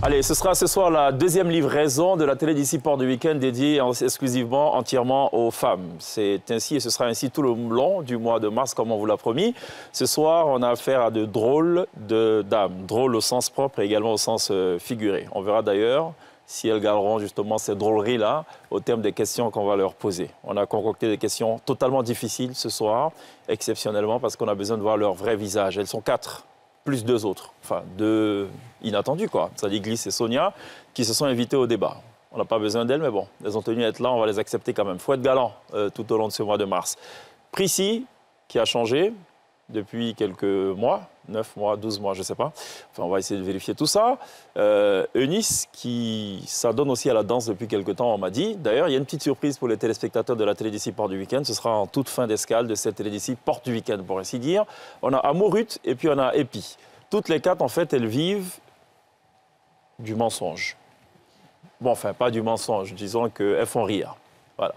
Allez, ce sera ce soir la deuxième livraison de la télé d'ici Port du Week-end dédiée exclusivement, entièrement aux femmes. C'est ainsi et ce sera ainsi tout le long du mois de mars, comme on vous l'a promis. Ce soir, on a affaire à de drôles de dames, drôles au sens propre et également au sens figuré. On verra d'ailleurs si elles garderont justement ces drôleries-là au terme des questions qu'on va leur poser. On a concocté des questions totalement difficiles ce soir, exceptionnellement parce qu'on a besoin de voir leur vrai visage. Elles sont 4. Plus 2 autres, enfin 2 inattendus quoi, c'est-à-dire Glisse et Sonia, qui se sont invités au débat. On n'a pas besoin d'elles, mais bon, elles ont tenu à être là, on va les accepter quand même. Il faut être galant tout au long de ce mois de mars. Prissy, qui a changé depuis quelques mois, 9 mois, 12 mois, je ne sais pas. Enfin, on va essayer de vérifier tout ça. Eunice, qui s'adonne aussi à la danse depuis quelques temps, on m'a dit. D'ailleurs, il y a une petite surprise pour les téléspectateurs de la télé d'ici Port du Week-end. Ce sera en toute fin d'escale de cette télé d'ici Port du Week-end, pour ainsi dire. On a Amourut et puis on a Epi. Toutes les 4, en fait, elles vivent du mensonge. Bon, enfin, pas du mensonge, disons qu'elles font rire. Voilà.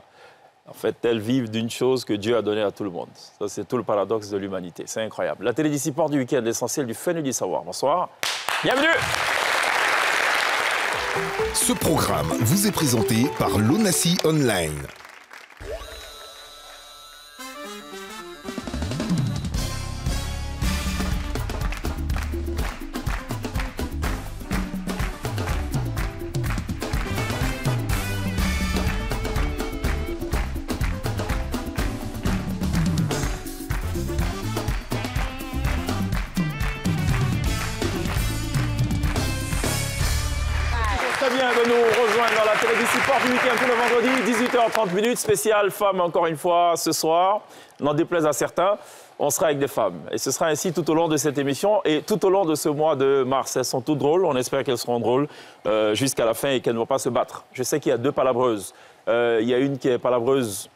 En fait, elles vivent d'une chose que Dieu a donnée à tout le monde. Ça, c'est tout le paradoxe de l'humanité. C'est incroyable. La télé d'ici Port du Week-end, l'essentiel du fun et du savoir. Bonsoir. Bienvenue. Ce programme vous est présenté par l'Onassi Online. Bien de nous rejoindre dans la télé d'ici Port du Week-end tout le vendredi, 18h30, spécial femmes encore une fois ce soir. N'en déplaise à certains, on sera avec des femmes. Et ce sera ainsi tout au long de cette émission et tout au long de ce mois de mars. Elles sont toutes drôles, on espère qu'elles seront drôles jusqu'à la fin et qu'elles ne vont pas se battre. Je sais qu'il y a 2 palabreuses. Il y a une qui est palabreuse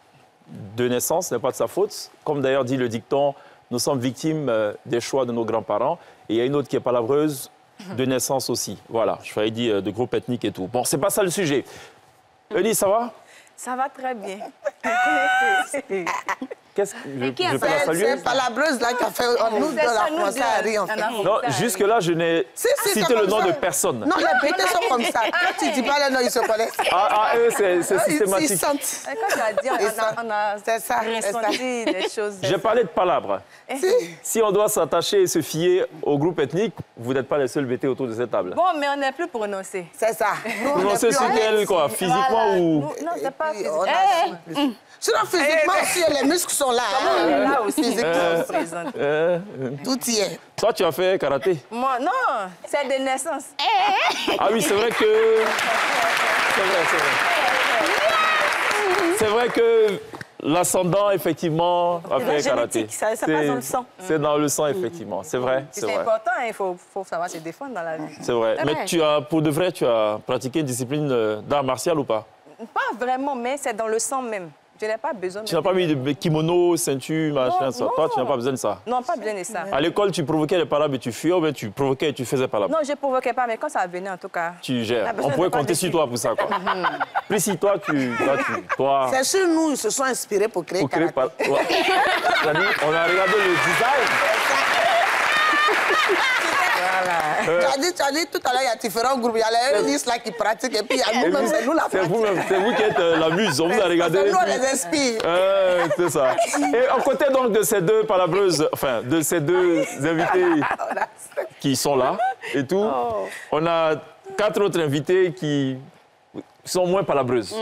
de naissance, ce n'est pas de sa faute. Comme d'ailleurs dit le dicton, nous sommes victimes des choix de nos grands-parents. Et il y a une autre qui est palabreuse de naissance aussi. Voilà, je faisais dire de groupe ethnique et tout. Bon, c'est pas ça le sujet. Eunice, ça va? Ça va très bien. Qu'est-ce que je peux la saluer? C'est palabreuse là qui a fait nous de la commencer à rire en fait. Non, jusque-là, je n'ai cité le nom de personne. Non, les bêtés sont comme ça. Quand tu dis pas le nom, ils se connaissent. Ah, eux, c'est systématique. Ils sentent. Quand tu as dit, on a ressenti des choses. J'ai parlé de palabres. Si on doit s'attacher et se fier au groupe ethnique, vous n'êtes pas les seuls bêtés autour de cette table. Bon, mais on n'est plus prononcé. C'est ça. Prononcé sur quel, quoi? Physiquement ou... Non, c'est pas physiquement. Sinon, physiquement aussi, les muscles sont là. Là aussi, physiquement présente. Tout y est. Toi, tu as fait karaté? Moi, non, c'est de naissance. Ah oui, c'est vrai que... C'est vrai que l'ascendant, effectivement, a fait karaté. Ça passe dans le sang. C'est dans le sang, effectivement. C'est vrai, c'est vrai. C'est important, il faut savoir se défendre dans la vie. C'est vrai. Mais tu as, pour de vrai, tu as pratiqué une discipline d'art martial ou pas? Pas vraiment, mais c'est dans le sang même. Je n'ai pas besoin de... Tu n'as pas mis de kimono, ceinture, machin, ça. Toi, tu n'as pas besoin de ça. Non, pas besoin de ça. À l'école, tu provoquais les palabres et tu fuyais, ou bien tu provoquais et tu faisais palabres? Non, je ne provoquais pas, mais quand ça venait, en tout cas... Tu gères. On pourrait compter sur toi pour ça, quoi. Plus si toi, toi... C'est sûr, nous, ils se sont inspirés pour créer karaté. Ouais. On a regardé le design. Voilà. Tu as dit tout à l'heure, il y a différents groupes. Il y a les Eunice là qui pratiquent et puis il y a nous-mêmes, c'est nous la pratique. C'est vous qui êtes la muse, on vous a regardé. C'est nous, on les inspire. C'est ça. Et à côté donc de ces 2 palabreuses, enfin, de ces 2 invités qui sont là et tout, on a 4 autres invités qui sont moins palabreuses.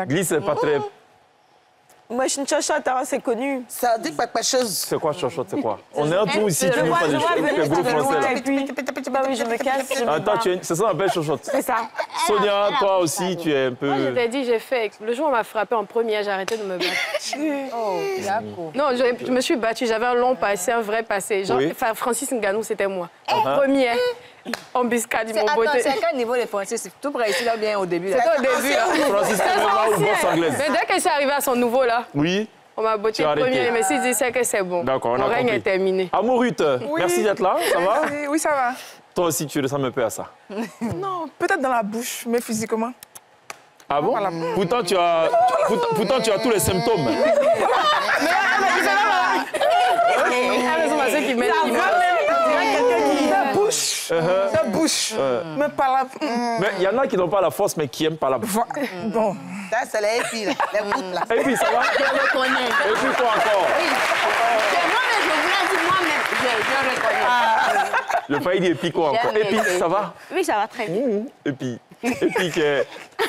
Glisse n'est pas très... Moi, je suis une chochotte, c'est connu. Ça dit quelque chose. C'est quoi, chochotte, c'est quoi? On est un tout ici, tu ne veux pas des groupes français, là. Et puis, bah oui, je me casse. Attends, c'est ça qu'on appelle chochotte. C'est ça. Sonia, toi aussi, tu es un peu... Moi, je t'ai dit, j'ai fait... Le jour où on m'a frappé en première, j'ai arrêté de me battre. Oh, d'accord. Non, je me suis battue. J'avais un long passé, un vrai passé. Genre, Oui. Francis Ngannou, c'était moi. En première. Embuscade, ils m'ont Attends, botté. c'est à quel niveau les Français? C'est tout près ici, là, bien au début. C'était au début. Francis Ngannou ou boxe anglaise? Mais dès qu'elle s'est arrivée à son niveau, là, Oui. on m'a botté Tu as arrêté. première. Je me suis dit, c'est que c'est bon. D'accord, on a Mon règne compris. est terminé. Amourut, merci d'être là, ça va? Oui, ça va. Toi aussi, tu ressembles un peu à ça. Non, peut-être dans la bouche, mais physiquement. Ah bon? Pourtant, tu as tous les symptômes. Ah, mais c'est ceux qui mettent... Quelqu'un qui bouche. bouche, mais pas la... Mais il y en a qui n'ont pas la force, mais qui n'aiment pas la bouche. Bon. Ça, c'est les épis, là. Les gouttes, là. Et puis, ça va? Je reconnais. Et puis, quoi encore? C'est moi-même, je voulais dire moi-même, je reconnais. Le failli dit et puis quoi encore? Et puis, ça va? Oui, ça va très bien. Et puis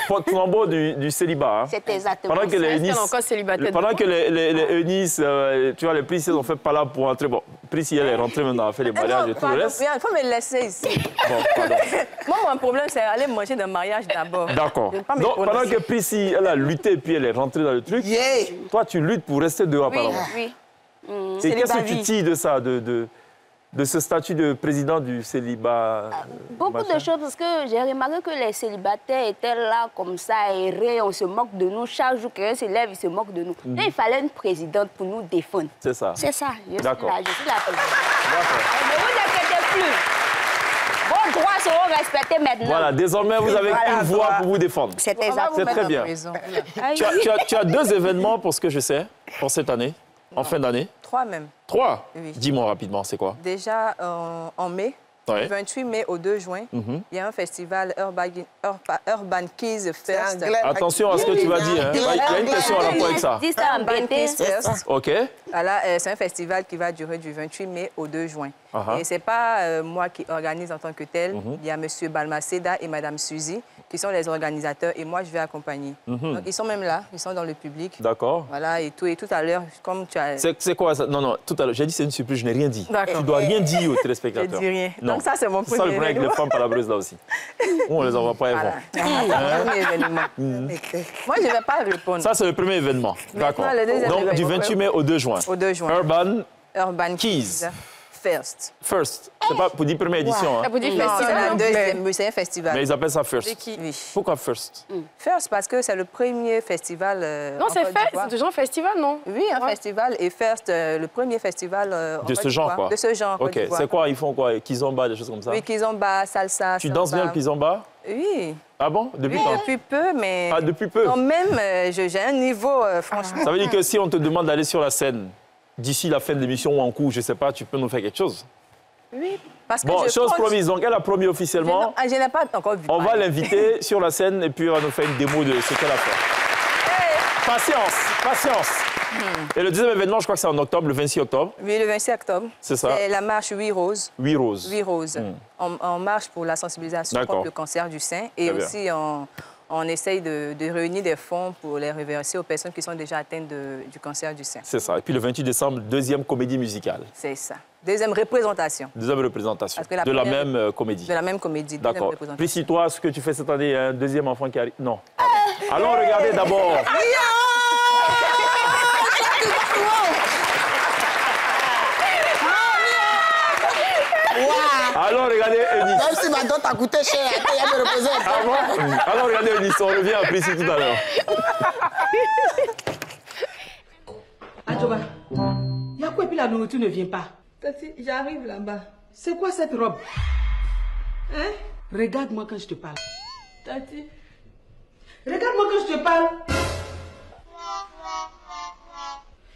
porte-flambeau du célibat. Hein. C'est exactement Pendant que les Eunice, encore célibataire. pendant que les Eunice, tu vois, les Priscilles ont fait pas là pour entrer. Bon, Priscille, elle est rentrée maintenant, elle a fait les mariages et tout le reste. Il faut me laisser ici. Bon, pardon. Moi, mon problème, c'est aller manger dans le mariage d'abord. D'accord. Je vais pas me Donc, pendant prononcer. que Priscille, elle a lutté et puis elle est rentrée dans le truc, toi, tu luttes pour rester dehors, apparemment. Oui. Et qu'est-ce que tu tires de ça, de ce statut de président du célibat? Beaucoup de choses, parce que j'ai remarqué que les célibataires étaient là comme ça, errés, on se moque de nous. Chaque jour quelqu'un se lève, il se moque de nous. Et il fallait une présidente pour nous défendre. C'est ça. C'est ça. Je suis D'accord. là, je suis la présidente. D'accord. Ne vous inquiétez plus. Vos droits seront respectés maintenant. Voilà, désormais, vous avez une voix pour vous défendre. C'est On va exact. vous C'est mettre très en bien. prison. Tu as 2 événements pour ce que je sais, pour cette année, en fin d'année. 3 même. 3? Oui. Dis-moi rapidement, c'est quoi? Déjà, en mai, Ouais. du 28 mai au 2 juin, il y a un festival Urban Keys Fest. Attention à ce que tu vas dire. Hein. Il y a une question en rapport avec ça. Dis ça en Urban BT. Keys Fest. OK. Voilà, c'est un festival qui va durer du 28 mai au 2 juin. Uh-huh. Et ce n'est pas moi qui organise en tant que tel. Il y a M. Balmaceda et Mme Suzy qui sont les organisateurs et moi, je vais accompagner. Donc, ils sont même là, ils sont dans le public. D'accord. Voilà, et tout à l'heure, comme tu as... C'est quoi ça? Non, tout à l'heure, j'ai dit c'est une surprise, je n'ai rien dit. D'accord. Tu dois rien dire aux Je téléspectateurs. dis rien. Non. Donc ça, c'est mon C'est ça le premier problème avec les événement. femmes palabreuses là aussi. On les envoie pas, elles Voilà. vont. C'est mon premier événement. Moi, je ne vais pas répondre. Ça, c'est le premier événement. D'accord. le deuxième Donc, du événement. 28 mai au 2 juin. Au 2 juin. Urban Keys First. First. C'est pas pour dire première édition. Hein. Ça vous dit Non, c'est festival la deuxième, c'est un festival. Mais ils appellent ça First. Oui. Pourquoi First? First parce que c'est le premier festival. Non, en c'est Côte fait, d'Ivoire. c'est toujours un festival, non? Oui, un festival et First, le premier festival en De Côte ce genre, d'Ivoire. quoi. De ce genre. en OK. Côte d'Ivoire. C'est quoi? Ils font quoi? Kizomba, des choses comme ça? Oui, kizomba, salsa. Tu danses bien le kizomba? Oui. Ah bon? Depuis Oui, quand? depuis peu, mais. Ah, depuis peu? Quand même, j'ai un niveau, franchement. Ça veut dire que si on te demande d'aller sur la scène d'ici la fin de l'émission ou en cours, je ne sais pas, tu peux nous faire quelque chose? Oui. Parce que Bon, je chose compte- promise. Donc, elle a promis officiellement. Je n'ai pas encore vu. On va l'inviter sur la scène et puis on va nous faire une démo de ce qu'elle a fait. Patience, patience. Et le deuxième événement, je crois que c'est en octobre, le 26 octobre. Oui, le 26 octobre. C'est ça. C'est la marche 8 roses. 8 roses. 8 roses. On marche pour la sensibilisation D'accord. contre le cancer du sein. Et Très bien. aussi, on essaye de réunir des fonds pour les reverser aux personnes qui sont déjà atteintes du cancer du sein. C'est ça. Et puis le 28 décembre, deuxième comédie musicale. C'est ça. Deuxième représentation Deuxième représentation Parce que la de la première- même comédie. de la même comédie. Deuxième D'accord. représentation. Priscille, toi, ce que tu fais cette année, un deuxième enfant qui arrive. Non. Allons regarder d'abord. Allons regarder Eunice. Même si ma dot a coûté cher, elle me reposait. Ah bon? Allons regarder Eunice. On revient à Priscille tout à l'heure. Adjoba, il y a quoi et puis la nourriture ne vient pas? Tati, j'arrive là-bas. C'est quoi cette robe? Hein? Regarde-moi quand je te parle. Tati. Regarde-moi quand je te parle.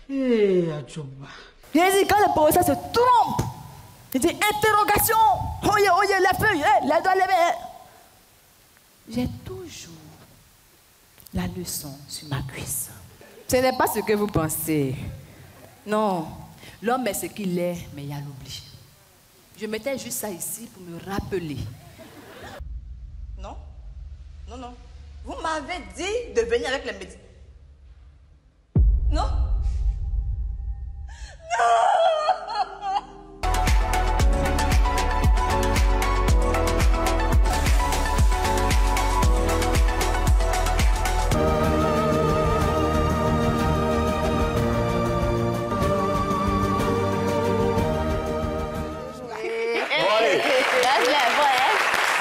Hé, Adjoba. J'ai dit, quand le professeur se trompe, il dit interrogation. Oye, oye, les feuilles, les doigts levés. J'ai toujours la leçon sur ma cuisse. Ce n'est pas ce que vous pensez. Non, l'homme est ce qu'il est, mais il y a l'oubli. Je mettais juste ça ici pour me rappeler. Non, non, non. Vous m'avez dit de venir avec les médecins. Non?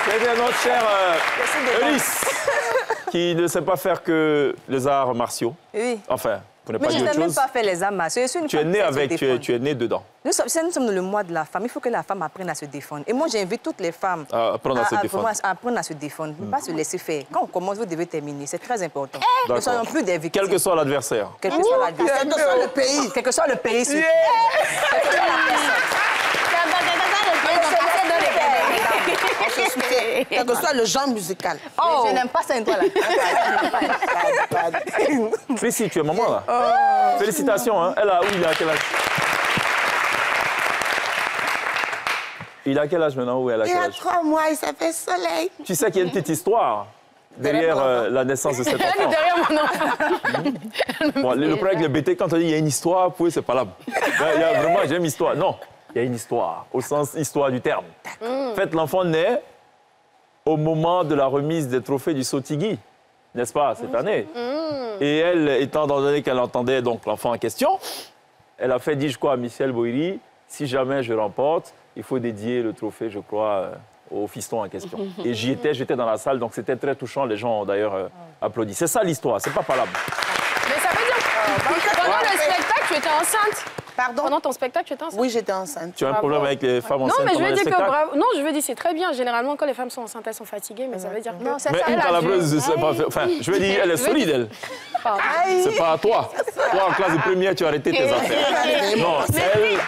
Très bien, notre chère Eunice, qui ne sait pas faire que les arts martiaux. Oui. Enfin, pour ne pas Mais je dire n'ai autre même chose. pas fait les arts martiaux. Je suis une Tu es femme né qui sait se avec, défendre. tu es né dedans. Nous sommes dans le mois de la femme. Il faut que la femme apprenne à se défendre. Et moi, j'invite toutes les femmes À apprendre à se défendre. vraiment apprendre à se défendre. Ne pas se laisser faire. Quand on commence, vous devez terminer. C'est très important. Ne D'accord. soyons plus des victimes. Quel que soit l'adversaire. Quel que soit l'adversaire. Quel que soit le pays. Quel que soit le pays. surtout. Quelle que soit la personne. On se Quel que soit le genre musical. Oh. Je n'aime pas ça, toi, là. Félicite, tu es maman, là. Félicitations, hein. Elle a, oui, il a quel âge? Il a quel âge maintenant? Où elle a quel âge? Il a 3 mois, il s'appelle Soleil. Tu sais qu'il y a une petite histoire derrière la naissance de cet enfant. Derrière mon enfant. Bon, le problème avec le BT, quand on dit il y a une histoire, oui, c'est pas là. Il y a vraiment, j'aime histoire. Non, il y a une histoire, au sens histoire du terme. En fait, l'enfant naît au moment de la remise des trophées du Sotigui, n'est-ce pas, cette année. Et elle, étant donné qu'elle entendait donc l'enfant en question, elle a fait dire, je crois, à Michel Boiri, si jamais je remporte, il faut dédier le trophée, je crois, au fiston en question. Et j'y étais, j'étais dans la salle, donc c'était très touchant. Les gens ont d'ailleurs applaudi. C'est ça l'histoire, c'est pas palable. Mais ça veut dire que pendant le spectacle, tu étais enceinte. Pardon? Pendant ton spectacle, tu étais enceinte? Oui, j'étais enceinte. Tu as un problème avec les femmes enceintes? Non, mais je pendant veux les dire que spectacles? bravo. Non, je veux dire c'est très bien. Généralement, quand les femmes sont enceintes, elles sont fatiguées, mais ça veut dire que. Non, Mais une calabreuse, c'est pas. Enfin, je veux dire, elle est solide, elle. C'est pas à toi. Toi, en classe de première, tu as arrêté tes affaires. Non, elle.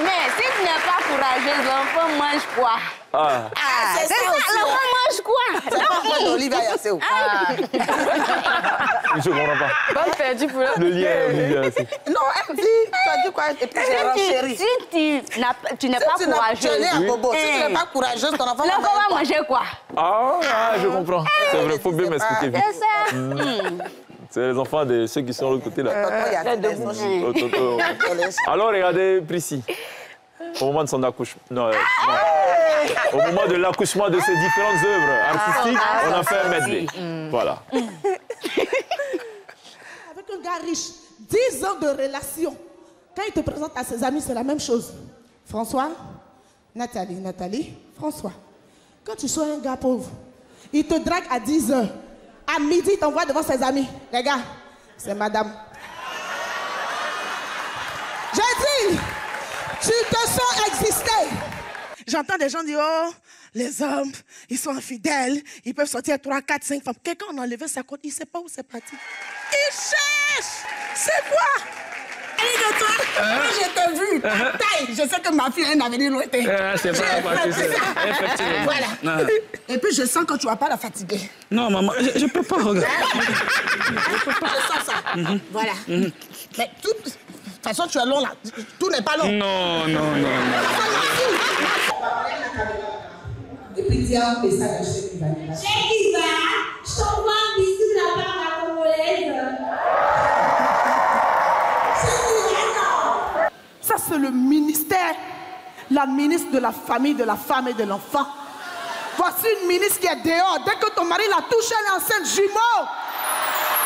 Mais si tu n'es pas courageuse, l'enfant mange quoi? C'est ça aussi. L'enfant mange quoi? C'est pas moi d'Olivia Yasseo. Je comprends pas. Bonne perdu pour Le lien, Olivia. Non, elle dit, tu as dit quoi? Et puis j'ai renchéri. Si tu n'es pas Tu courageuse, es à Bobo. Si tu n'es pas courageuse, ton enfant l'enfant va manger quoi? Je comprends. C'est vrai, il faut bien m'expliquer vite. C'est ça. C'est les enfants de ceux qui sont de l'autre côté, là. Alors, regardez, Prissy. Au moment de son accouchement... Non. Au moment de l'accouchement de ces différentes œuvres artistiques, on a fait un medley. Voilà. Avec un gars riche, 10 ans de relation. Quand il te présente à ses amis, c'est la même chose. François, Nathalie, François. Quand tu sois un gars pauvre, il te drague à 10 heures. À midi, il t'envoie devant ses amis. Les gars, c'est madame. J'ai dit, tu te sens exister. J'entends des gens dire, oh, les hommes, ils sont infidèles, ils peuvent sortir 3, 4, 5 femmes. Quelqu'un a enlevé sa compte, il ne sait pas où c'est parti. Il cherche. C'est quoi? De toi, quand je t'ai vu, ta taille, je sais que ma fille a un avenir lointain. C'est vrai, effectivement. Voilà. Et puis je sens que tu ne vas pas la fatiguer. Non, maman, je ne peux pas regarder. Je sens ça. Voilà. Mais de toute façon, tu es long là. Tout n'est pas long. Non. Et puis dis un message à Cheikh Iva. Cheikh Iva, je t'envoie un bisou de la part de la Congolaise. Ça, c'est le ministère, la ministre de la famille, de la femme et de l'enfant. Voici une ministre qui est dehors. Dès que ton mari la touche, elle est enceinte jumeau.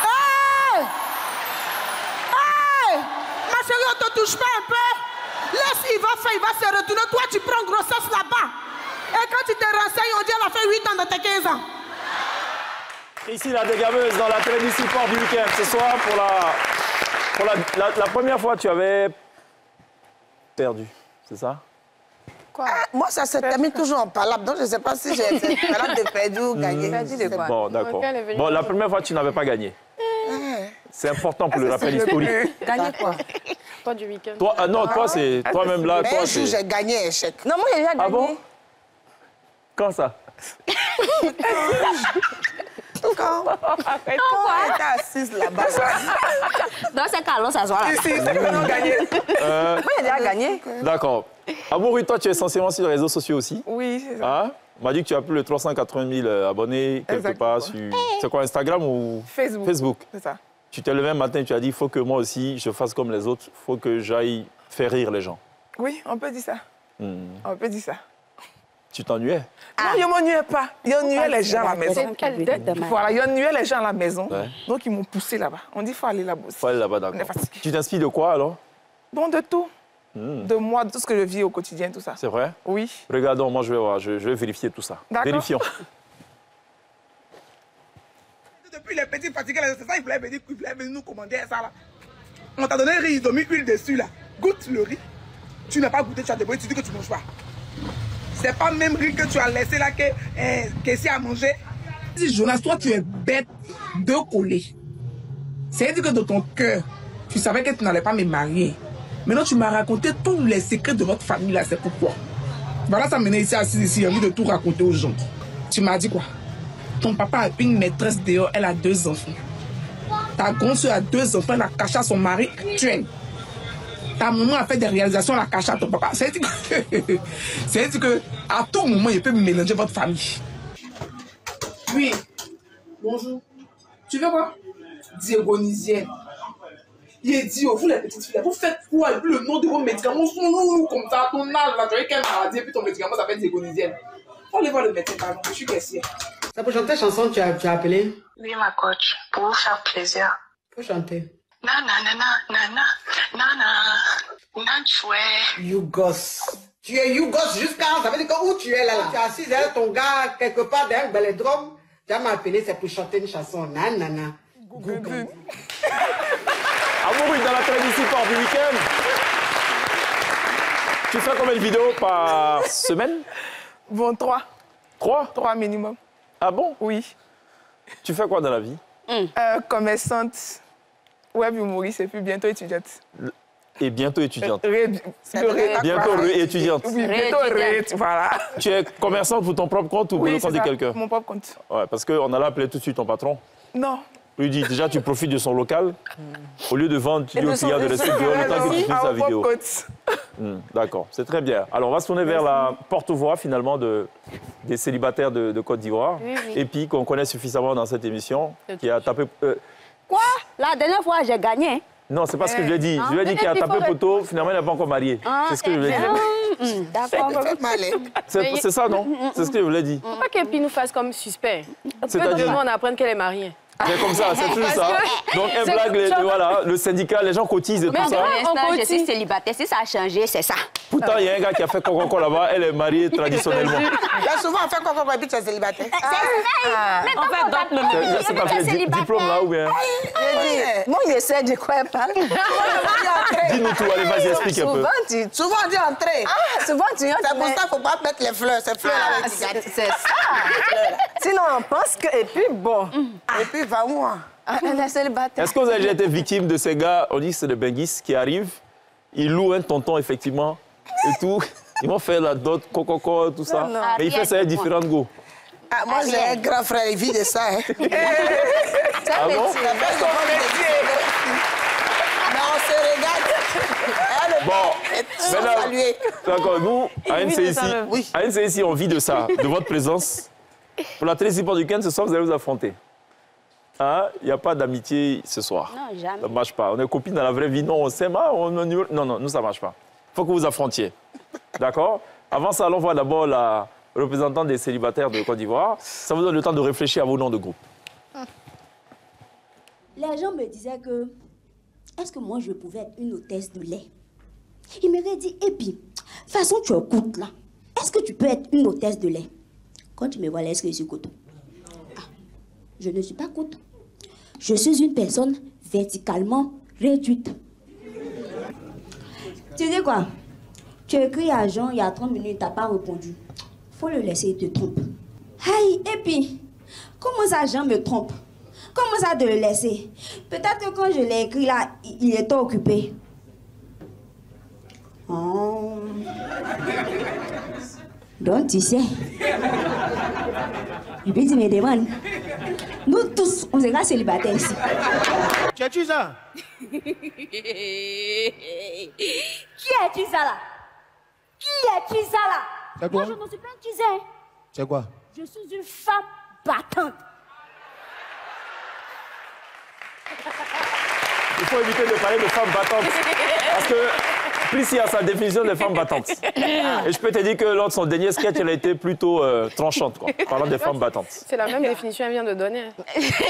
Hey! Hey! Ma chérie, on te touche pas un peu? Laisse, il va se retourner. Toi, tu prends grossesse là-bas. Et quand tu te renseignes, on dit qu'elle a fait 8 ans dans tes 15 ans. Ici, la dégameuse dans la télévision Sport du week-end. Ce soir, pour la première fois, tu avais perdu, c'est ça? Quoi? Moi, ça se termine toujours en palabre. Donc, je ne sais pas si j'ai été palabre de perdu ou gagné. Bon, d'accord. Bon, la première fois, tu n'avais pas gagné. C'est important pour le rappel historique. Gagné quoi? Toi du week-end. Toi, non, toi, c'est toi-même là. Mais un jour, j'ai gagné échec. Non, moi, j'ai déjà gagné. Ah bon? Quand ça? Quand on était assise là-bas. Dans ces cas, allons s'asseoir là. C'est que nous avons gagné. Moi, j'ai déjà gagné. D'accord. Amouri, toi, tu es essentiellement sur les réseaux sociaux aussi? Oui, c'est ça. Hein? On m'a dit que tu as plus de 380 000 abonnés quelque part sur... C'est quoi, Instagram ou Facebook? C'est ça. Tu t'es levé un matin et tu as dit, il faut que moi aussi, je fasse comme les autres. Il faut que j'aille faire rire les gens. Oui, on peut dire ça. On peut dire ça. Tu t'ennuyais? Non, je ne m'ennuyais pas. Il ennuyait les gens à la maison. Voilà, il ennuyait les gens à la maison. Ouais. Donc, ils m'ont poussé là-bas. On dit, il faut aller là-bas aussi. Il faut aller là-bas, d'accord. Tu t'inspires de quoi, alors? Bon, de tout. De moi, de tout ce que je vis au quotidien, tout ça. C'est vrai? Oui. Regardons, moi, je vais voir. Je vais vérifier tout ça. Vérifions. Depuis les petits fatigués, c'est ça, il voulait venir nous commander ça, là. On t'a donné un riz, ils ont mis huile dessus, là. Goûte le riz. Tu n'as pas goûté, tu as débrouillé, tu dis que tu ne manges pas. C'est pas même riz que tu as laissé là que c'est à manger. Si Jonas, toi tu es bête de coller. C'est-à-dire que dans ton cœur, tu savais que tu n'allais pas me marier. Maintenant tu m'as raconté tous les secrets de votre famille là, c'est pourquoi. Voilà, ça m'a mené ici, assis ici, j'ai envie de tout raconter aux gens. Tu m'as dit quoi? Ton papa a une maîtresse dehors, elle a 2 enfants. Ta grande soeur a 2 enfants, elle a caché à son mari actuel. Ta maman a fait des réalisations, elle a caché à ton papa. C'est-à-dire que à tout moment, il peut mélanger votre famille. Oui. Bonjour. Tu veux quoi? Diagonisienne. Il est dit, vous les petites filles, vous faites quoi? Et puis le nom de vos médicaments sont lourds comme ça. Ton âge, là, tu as eu quelle maladie? Et puis ton médicament s'appelle diagonisienne. Faut aller voir le médecin, pardon. Je suis caissière. C'est pour chanter chanson tu as appelé? Oui, ma coach, pour vous faire plaisir. Faut chanter. You gosse. Tu es you gosse jusqu'à... Ça veut dire que où tu es là? Tu es assise avec ton gars quelque part derrière un belledrome. Tu vas m'appeler, c'est pour chanter une chanson. Nanana. Google. Amaury, dans la télévision sport du week-end. Tu fais combien de vidéos par semaine? Bon, 3. 3? 3 minimum. Ah bon? Oui. Tu fais quoi dans la vie? Commerçante, web humoriste et puis bientôt étudiante. Et bientôt étudiante. Bientôt étudiante. Oui, bientôt voilà. Tu es commerçante pour ton propre compte ou pour le compte de quelqu'un? Mon propre compte. Ouais, parce qu'on allait appeler tout de suite ton patron. Non. Lui dit, déjà, tu profites de son local. Au lieu de vendre, tu dis au client de rester dehors le temps que tu finisses sa vidéo. D'accord, c'est très bien. Alors, on va se tourner vers la porte-voix, finalement, des célibataires de Côte d'Ivoire. Oui, oui. Et puis, qu'on connaît suffisamment dans cette émission, qui a tapé... Quoi? La dernière fois, j'ai gagné. Non, c'est pas ce que je lui ai dit. Je lui ai dit qu'il a tapé poteau, finalement, il n'est pas encore marié. C'est ce que je lui ai dit. D'accord. C'est ça, non? C'est ce que je lui ai dit. Faut pas qu'Epi nous fasse comme suspect. C'est-à-dire? Peut-être on apprenne qu'elle est mariée. C'est comme ça, c'est toujours ça. Donc, elle blague, voilà, le syndicat, les gens cotisent et tout ça. Je suis célibataire. Si ça a changé, c'est ça. Pourtant, il y a un gars qui a fait coco là-bas, elle est mariée traditionnellement. Là, souvent, on fait coco et puis tu es célibataire. C'est vrai. C'est pas fait diplôme là ou bien? Moi, il essaie de quoi elle parle. Dis-nous tout, allez, vas-y, explique un peu. Souvent, on dit entrer. Souvent, tu entres. C'est pour ça qu'il ne faut pas mettre les fleurs. Ces fleurs avec c'est ça. Sinon, on pense que... Et puis, bon. Et puis, va où? Elle est célibataire. Est-ce que vous avez déjà été victime de ces gars, on dit que c'est des benguistes qui arrivent, ils louent un tonton, effectivement, et tout. Ils vont faire la dot, coco, tout ça. Non. Mais il fait ça avec différentes go. Ah, moi, j'ai un grand frère, il vit de ça. Hein. Ah bon? Mais on se regarde. Bon, maintenant, d'accord, nous, à NCIC, on vit de ça, de votre présence. Pour la télévision du week-end, ce soir, vous allez vous affronter. Hein? Il n'y a pas d'amitié ce soir. Non, jamais. Ça ne marche pas. On est copines dans la vraie vie. Non, on s'aime. Non, nous, ça ne marche pas. Il faut que vous affrontiez. D'accord? Avant ça, allons voir d'abord la représentante des célibataires de Côte d'Ivoire. Ça vous donne le temps de réfléchir à vos noms de groupe. Les gens me disaient que, est-ce que moi, je pouvais être une hôtesse de lait? Ils m'avaient dit, et puis, de toute façon, tu es coûte là. Est-ce que tu peux être une hôtesse de lait? Quand tu me vois là, est-ce que je suis coûte? Ah, je ne suis pas coûte. Je suis une personne verticalement réduite. Tu dis quoi? Tu as écrit à Jean il y a 30 minutes, tu n'as pas répondu. Faut le laisser, il te trompe. Hey, et puis, comment ça Jean me trompe? Comment ça de le laisser? Peut-être que quand je l'ai écrit là, il était occupé. Oh. Donc tu sais. Et puis tu me demandes. Nous tous, on sera célibataires ici. Tu as-tu ça? Qui es-tu ça là? Qui es-tu ça là? C'est quoi? Moi je ne suis pas un tisane. C'est quoi? Je suis une femme battante. Il faut éviter de parler de femmes battantes. Parce que Plessis a sa définition de femme battante. Et je peux te dire que lors de son dernier sketch, elle a été plutôt tranchante, quoi, parlant des femmes battantes. C'est la même définition qu'elle vient de donner.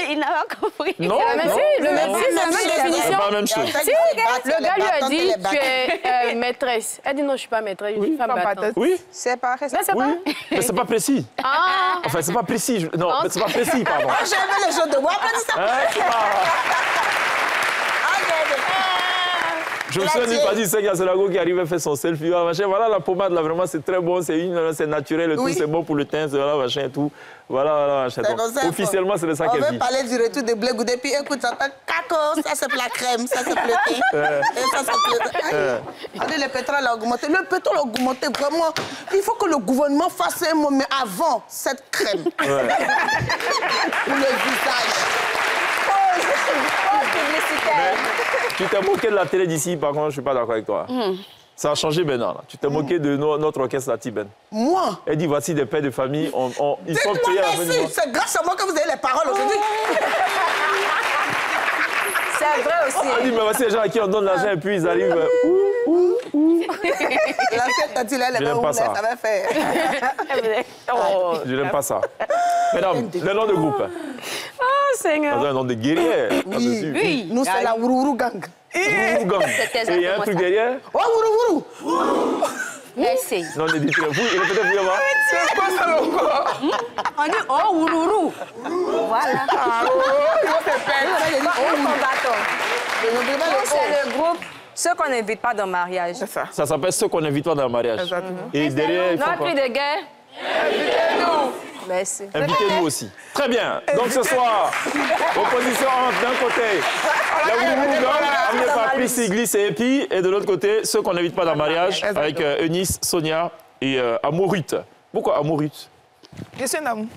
Il n'a pas compris. Non, c'est la même définition. C'est pas la même chose. Si, le gars lui a dit, tu es maîtresse. Elle dit, non, je ne suis pas maîtresse, je suis femme battante. Oui. C'est pas... Oui, mais c'est pas précis. Ah. Enfin, c'est pas précis. Non, mais c'est pas précis, pardon. Moi, j'aime les choses de moi, pas ça. Je me souviens d'une partie, c'est qu'il y a Selago qui arrive à faire son selfie. Voilà la pommade, là, vraiment, c'est très bon. C'est naturel et tout. C'est bon pour le teint, voilà, machin et tout. Voilà, machin. Officiellement, c'est de ça qu'elle dit. On veut parler du retour de Blé Goudé. Puis écoute, j'entends caco, ça c'est pour la crème, ça c'est pour le thé. Et ça c'est pour le thé. Allez, le pétrole a augmenté. Le pétrole a augmenté, vraiment. Il faut que le gouvernement fasse un mot, mais avant cette crème. Pour le visage. Tu t'es moqué de la télé d'ici, par contre, je ne suis pas d'accord avec toi. Ça a changé maintenant. Là. Tu t'es moqué de notre orchestre, la Tiben. Moi? Elle dit, voici des pères de famille, ils sont payés à la fin du mois. C'est grâce à moi que vous avez les paroles aujourd'hui. C'est vrai aussi. Elle dit, mais voici les gens à qui on donne l'argent et puis ils arrivent... L'assiette, quand il est les mains ouvertes, ça va faire. Je n'aime pas ça. Mesdames, le nom de groupe. Oh, Seigneur. Un nom de guerrier. Oui, nous, c'est la Wourourou Gang. Wourourou Gang. Et il y a un truc derrière. Oh, Wourourou. Merci. Non, on est dit, vous, il est peut-être mieux, moi. C'est quoi ça, encore? On dit oh, Wourourou. Voilà. Ah, oh, il va te perdre. C'est le groupe ceux qu'on n'invite pas dans le mariage. C'est ça. Ça s'appelle ceux qu'on n'invite pas dans le mariage. Exactement. Et derrière, il faut Notre quoi? cri de guerre. Invitez-nous. Merci. Invitez-nous aussi. Très bien. Donc ce soir, opposition entre d'un côté, la Wourourou Gang, amené par Prissy, Glisse et Epi, et de l'autre côté, ceux qu'on n'invite pas dans le mariage, avec Eunice, Sonia et Amourut. Pourquoi Amourut? Je suis un amour.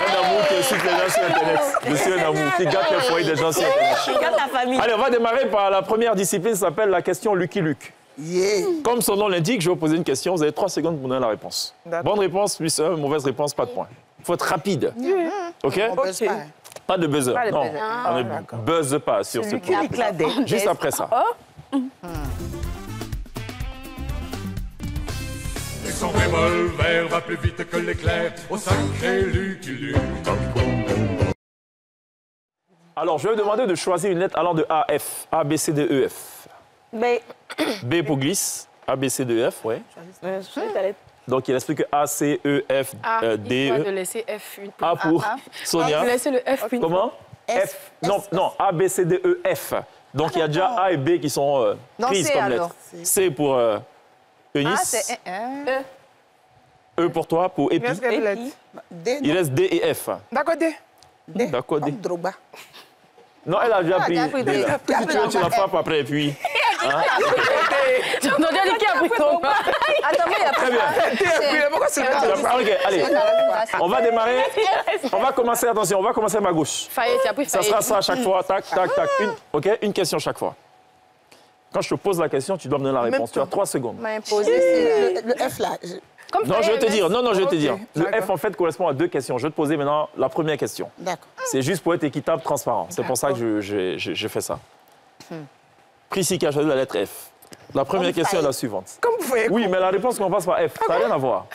Un amour qui insulte les gens sur Internet. Je suis un amour qui gâte les foyers des gens sur Internet. Je gâte la famille. Allez, on va démarrer par la première discipline, ça s'appelle la question Lucky Luke. Yeah. Comme son nom l'indique, je vais vous poser une question. Vous avez 3 secondes pour donner la réponse. Bonne réponse, plus 1, mauvaise réponse, pas de point. Il faut être rapide. OK? Okay. Pas de buzzer. Pas de Non, buzzer. on ne buzz pas sur ce point. Juste après ça. Et son revolver va plus vite que l'éclair au sacré Lucky Luke. Alors, je vais vous demander de choisir une lettre allant de A à F. A, B, C, D, E, F. B. B pour glisse. A, B, C, D, E, F, oui. Donc, il reste plus que A, C, E, F, D, Il faut E. de laisser F. A pour Sonia. Vous laissez le F. Comment? F. Non, A, B, C, D, E, F. Donc, il y a déjà A et B qui sont prises comme lettres. C pour Eunice. Ah, c'est E pour toi, pour Epi. Il reste D et F. D'accord, D. D'accord, D. Drogba. Non, elle a déjà pris D. Là. D. Si tu veux, tu la frappes après, et puis... Hein? On a déjà dit qui a pris ton pas. Attends, moi, il y a Très bien. Pourquoi c'est OK, allez. On va démarrer. On va commencer, attention, on va commencer à ma gauche. Faillet, tu as pris Ça Faillet. sera ça à chaque fois. Tac, tac, tac. OK, une question chaque fois. Quand je te pose la question, tu dois me donner la réponse. Tu as 3 secondes. m'a imposé. Le F là. Non, je vais te dire. Non, je vais te dire. Le F, en fait, correspond à 2 questions. Je vais te poser maintenant la première question. D'accord. C'est juste pour être équitable, transparent. C'est pour ça que je fais ça. Prissy qui a choisi la lettre F. La première question est la suivante. Comme vous voyez. Oui, mais la réponse commence par F. Ça n'a rien à voir.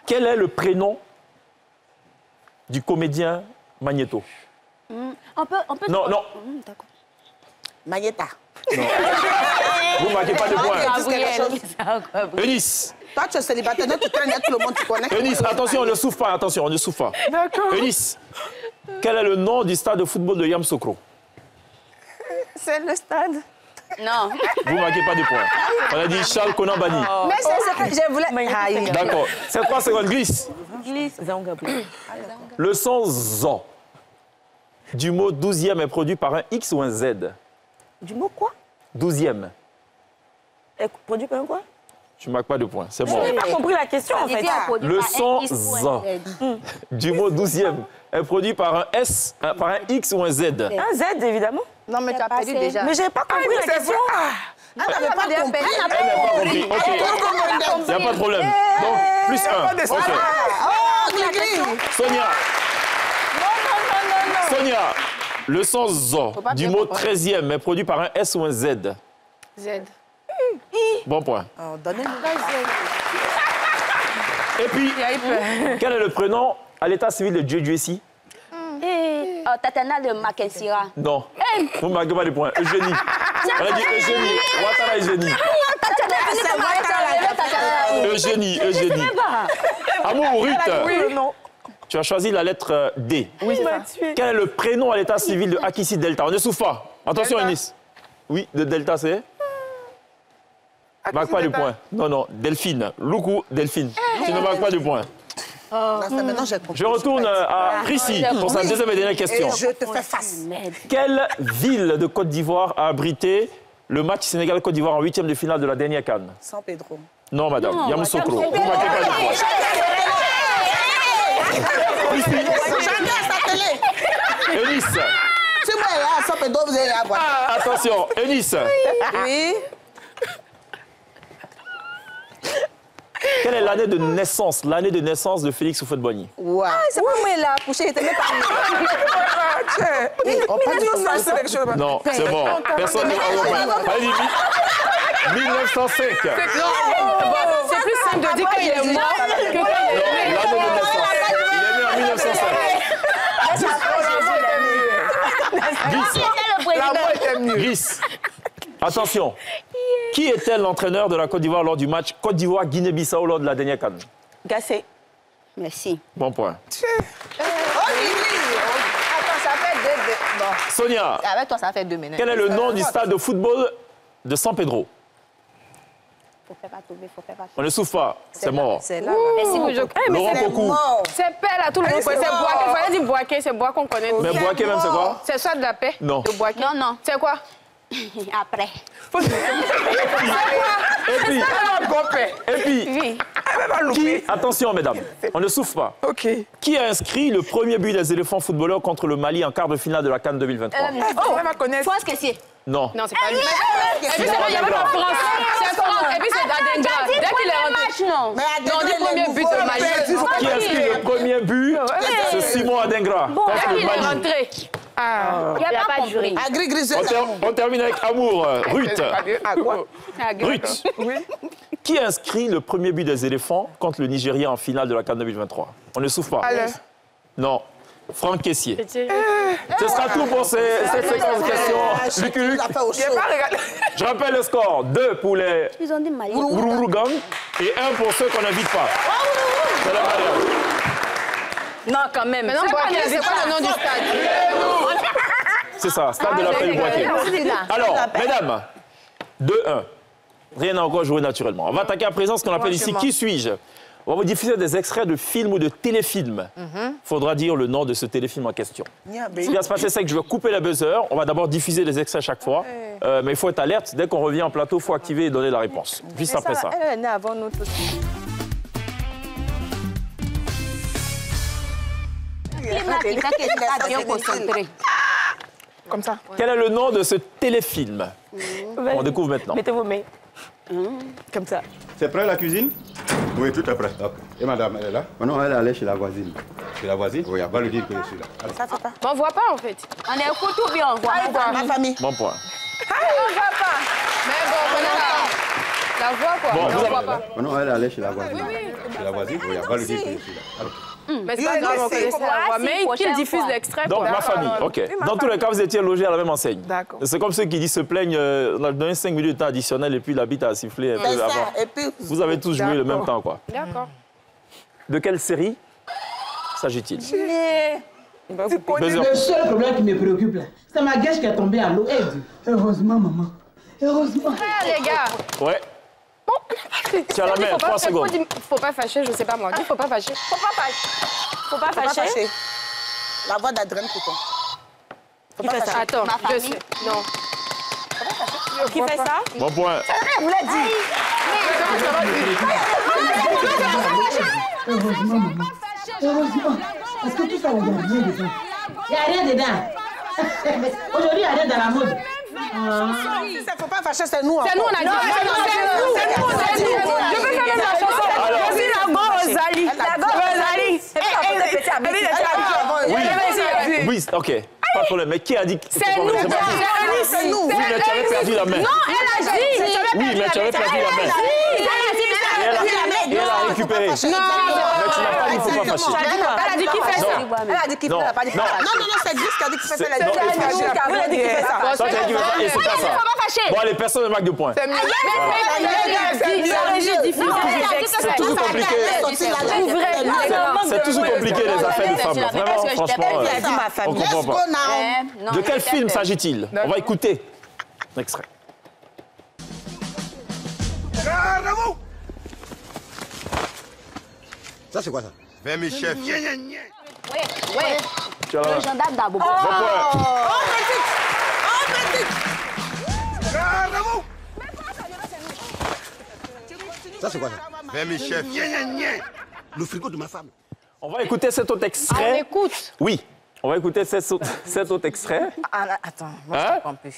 Quel est le prénom du comédien Magneto? On peut... Non. D'accord. Magneta. Vous ne marquez pas de points. Eunice. Toi, tu es célibataire, tu traînes, tout le monde te connaît. Eunice, attention, on ne souffre pas. Attention, on ne souffre pas. D'accord. Eunice, quel est le nom du stade de football de Yamoussoukro? C'est le stade. Non. Vous ne marquez pas de points. On a dit Charles Konambani. Mais c'est ce que je voulais. Aïe. D'accord. C'est 3 secondes. Glisse. Glisse. Le son ZON du mot 12e est produit par un X ou un Z? Du mot quoi? 12e. Produit par un quoi? Tu ne marques pas de points. C'est bon. Je n'ai pas compris la question en fait. Le son ZON du mot 12e est produit par un S, par un X ou un Z? Un Z évidemment. Non, mais tu as perdu déjà. Mais je n'ai pas compris la question. Elle n'avait pas compris. Elle n'a pas compris. OK. Il n'y a pas de problème. Donc, plus 1. OK. Sonia. Sonia, le son ZON du mot 13e est produit par un S ou un Z? Z. Bon point. Donnez-nous. Et puis, quel est le prénom à l'état civil de Djedjouessi? Tatana de Makensira. Non. Vous ne marquez pas les points. Eugénie. On a dit Eugénie. Ouattara Eugénie. Eugénie. Amour, Ruth. Oui, non. Tu as choisi la lettre D. Oui, c'est ça. Quel est le prénom à l'état civil de Akissi Delta? On ne souffre pas. Attention, Eunice. Oui, de Delta, c'est? Marque pas du point. Non, non, Delphine. Loukou, Delphine. Tu ne marques pas du point. Je retourne à Prissi pour sa deuxième et dernière question. Et je te fais face. Quelle ville de Côte d'Ivoire a abrité le match Sénégal-Côte d'Ivoire en 8e de finale de la dernière CAN? San Pedro. Non, madame. Yamoussoukro. Vous ne marquez pas de point. Jamais à sa télé. Eunice. Si moi, là, San Pedro, vous allez la voir. Attention, Eunice. Oui. Quelle est l'année de naissance de Félix Houphouët-Boigny? Wow. Ah, c'est pas moi là, couché, il était même pas. Non, c'est bon. Personne ne va. Allez, 1905. C'est plus simple de dire qu'il est mort que qu'il est né. L'année de naissance. Il est né en 1905. Gis. Attention. Qui était l'entraîneur de la Côte d'Ivoire lors du match Côte d'Ivoire-Guinée-Bissau lors de la dernière CAN? Gassé. Merci. Bon point. Attends, ça fait deux. Bon. Sonia. Avec toi, ça fait 2 minutes. Quel est le nom du stade de football de San Pedro? Faut pas tomber, faut pas tomber. On ne souffre pas, c'est mort. C'est là. Merci beaucoup. Laurent Pocou. C'est paix là, tout le monde connaît. C'est Boaké. Il fallait dire Boaké, c'est Bois qu'on connaît. Mais Boaké même, c'est quoi? C'est soit de la paix. Non. De Boaké. Non, non. C'est quoi? Après. Et puis, qui, attention mesdames, on ne souffre pas. OK. Qui a inscrit le premier but des éléphants footballeurs contre le Mali en quart de finale de la CAN 2023? On va connaître. France Kessier. Non. Non, c'est pas lui. Et puis, c'est pas, il y a même en France. C'est France. Et puis, c'est Adengra. Dès qu'il est rentré. Non. Non, du premier but de Mali. Qui a inscrit le premier but? C'est Simon Adengra contre Dès le qu'il est Mali. rentré. Il n'y a pas de jury. On termine avec Amour. Ruth. Ruth. Oui. Qui a inscrit le premier but des éléphants contre le Nigeria en finale de la CAN 2023? On ne souffre pas. Alors. Non. Franck Kessier. Ce sera tout pour cette séquence de questions. Lucky Luke. Je rappelle le score. 2 pour les Ils ont dit Mali. Ourourougang et 1 pour ceux qu'on n'invite pas. C'est la manière. Non, quand même. Mais non, c'est pas le nom du stade. C'est ça, stade de la paix du Boaké. Alors, mesdames, 2-1. Rien n'a encore joué naturellement. On va attaquer à présent ce qu'on appelle ici Qui suis-je? On va vous diffuser des extraits de films ou de téléfilms. Il faudra dire le nom de ce téléfilm en question. Ce qui va se passer, c'est que je vais couper la buzzer. On va d'abord diffuser les extraits chaque fois. Mais il faut être alerte. Dès qu'on revient en plateau, il faut activer et donner la réponse. Juste après ça. Elle est née avant nous tous. Comme ça. Quel est le nom de ce téléfilm? On découvre maintenant. Mettez vos mains. Comme ça. C'est prêt la cuisine? Oui, tout est prêt. Et madame, elle est là? Non, elle est allée chez la voisine. Chez la voisine? Oui, elle va lui dire que je suis là. Allez. Ça fait pas. On voit pas en fait. On est au couteau bien, on voit. Ma famille. Bon point. On voit pas. Mais bon, on a la voix quoi. Bon, Mais on voit pas. Non, elle est allée chez la voisine. Chez la voisine? Oui, elle va lui dire que je suis là. Allez. Mais c'est pas grave, on connaissait la voix. Mais qu'il diffuse l'extrait. Donc, ma famille, OK. Dans tous les cas, vous étiez logés à la même enseigne. D'accord. C'est comme ceux qui disent se plaignent, on a donné 5 minutes de temps additionnel et puis la bite a sifflé un peu avant. Et puis, vous avez tous joué le même temps, quoi. D'accord. De quelle série s'agit-il? Le seul problème qui me préoccupe, là, c'est ma guêche qui est tombée à l'eau. Heureusement, maman. Heureusement. Les gars. Ouais. Tu as la main, 3 secondes. Faut pas fâcher, je sais pas moi. Faut pas fâcher. Faut pas fâcher. La voix d'Adrien Couton. Qui fait ça? Attends, je sais. Non. Qui fait ça? Bon point. Vous l'a dit. Heureusement, maman. Heureusement. Parce que tout ça, il n'y a rien dedans. Il n'y a rien dedans. Aujourd'hui, il n'y a rien dans la mode. Si ça ne faut pas fâcher, c'est nous. C'est nous, on a dit. C'est nous. Je peux faire même la chanson. Je suis la grande Rosalie. La grande Rosalie. Oui, OK. Pas de problème. Mais qui a dit que c'est nous. C'est nous. Oui, mais tu avais perdu la main. Non, elle a dit. Oui, mais tu avais perdu la main. Et elle a récupéré. Non. Mais tu n'as pas dit qu'il ne faut pas fâcher. Elle a dit qui fait ça. Elle a dit qu'il fait ça. Non, c'est Gris qui a dit qu'il fait ça. Elle a dit qu'il fait ça. Toi, tu as dit qu'il fait ça et c'est pas ça. Bon, allez, personne ne marque de points. C'est toujours compliqué. C'est toujours compliqué les affaires de femmes. Vraiment, franchement, on comprend pas. De quel film s'agit-il? On va écouter l'extrait. Ça, c'est quoi ça? 20 000 chefs. Ouais. Le gendarme d'Abobo. Ça, c'est quoi ça? 20 000 chefs. Le frigo de ma femme. On va écouter cet autre extrait. On écoute. Oui, on va écouter cet autre extrait. Attends, moi je comprends plus.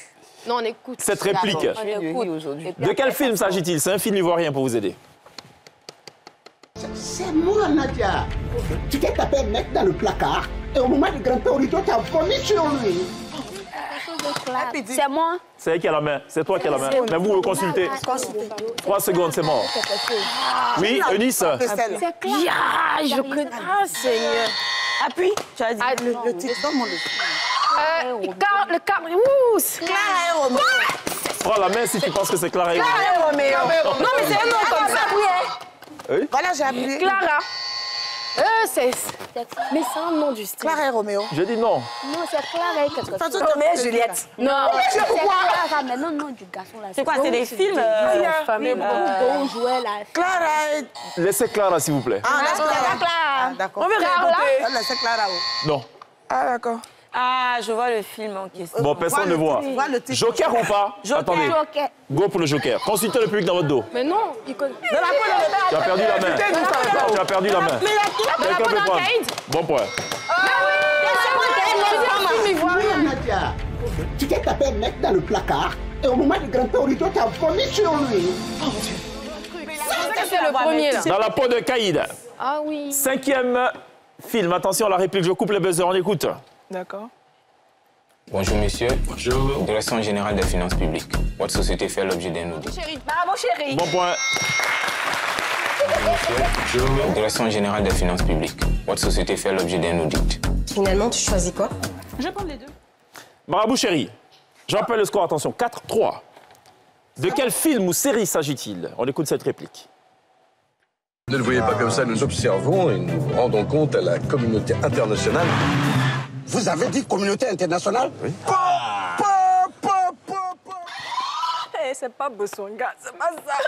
Non, on écoute. Cette réplique. De quel film s'agit-il? C'est un film ivoirien pour vous aider. C'est moi, Nadia. Tu t'es tapé un mec dans le placard et au moment de grimper au rideau, tu as vomi sur lui. C'est moi. C'est elle qui a la main. C'est toi qui as la main. Mais vous le consultez. 3 secondes, c'est mort. Oui, Eunice. C'est clair. Je connais. Ah, Seigneur. Appuie. Tu as dit le titre. Donne-moi Le cadre. Ouh, Clara et Roméo. Prends la main si tu penses que c'est Clara et Roméo. Non, mais c'est un nom comme ça. Oui. Voilà, j'ai appuyé. Clara. Mais c'est un nom du style. Clara et Roméo. Je dis non. Non, c'est Clara et quelque chose. Roméo et Juliette. Non, c'est Clara, mais non, du garçon là. C'est quoi, c'est des films On jouait là. Clara et... Laissez Clara, s'il vous plaît. Ah, Clara. D'accord. On veut Clara. Laissez Clara. Non. Ah, d'accord. Ah, je vois le film en question. Bon, personne ne voit. Joker ou pas? Attendez. Joker. Go pour le Joker. Consultez le public dans votre dos. Mais non, il connaît. Tu as perdu la main. Tu as perdu la main. Quelqu'un peut prendre. Bon point. Nadia, tu t'es tapé un mec dans le placard et au moment de grimper au rideau, tu as vomi sur lui. Ça, c'est le premier, là. Dans la peau de Caïd. Ah oui. 5e film. Attention à la réplique. Je coupe les buzzers. On écoute. D'accord. Bonjour monsieur. Bonjour. Direction générale des finances publiques. Votre société fait l'objet d'un audit. Bravo chérie. Bon point. Bonjour. Direction générale des finances publiques. Votre société fait l'objet d'un audit. Finalement, tu choisis quoi? Je vais prendre les deux. Bravo chérie. Je rappelle le score. Attention. 4-3. De quel film ou série s'agit-il? On écoute cette réplique. Ne le voyez pas comme ça, nous observons et nous rendons compte à la communauté internationale. Vous avez dit communauté internationale? Oui. C'est pas Bossonga, c'est pas ça.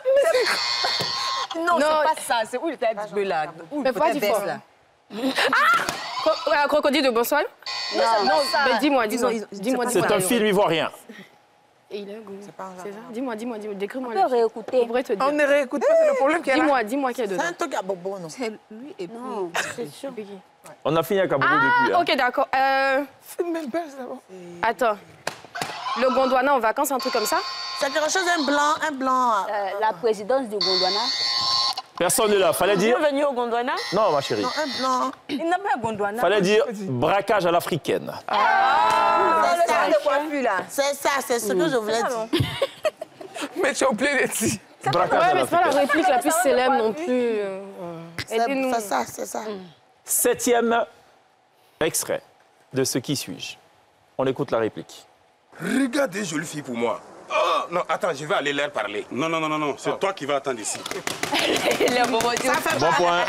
Non, c'est pas ça. C'est où le tête bleu là? Mais pas du fort. Ah! Crocodile de Bonsoir? Non, mais dis-moi. C'est un film ivoirien. Et il a un goût. C'est ça? Dis-moi, décris-moi. On peut réécouter. On ne réécoute pas, c'est le problème qu'il y a. Dis-moi qui est dedans. C'est un truc à Bobo, non? C'est lui et puis... Non, c'est sûr. On a fini avec Abobo depuis. Ok, d'accord. C'est même belle, d'abord. Attends. Le Gondwana en vacances, un truc comme ça? C'est quelque chose, un blanc. La présidence du Gondwana. Personne n'est là. Fallait dire... Tu es venu au Gondwana? Non, ma chérie. Non, un blanc. Il n'a pas un Gondwana. Fallait dire braquage à l'africaine. C'est ça, c'est ce que je voulais dire. Mais tu as oublié de dire. Ouais, mais c'est pas la réplique la plus célèbre non plus. Aidez-nous. C'est ça. 7e extrait de Ce qui suis-je. On écoute la réplique. Regardez, jolie fille pour moi. Oh, non, attends, je vais aller leur parler. Non, c'est toi qui vas attendre ici. Bon point.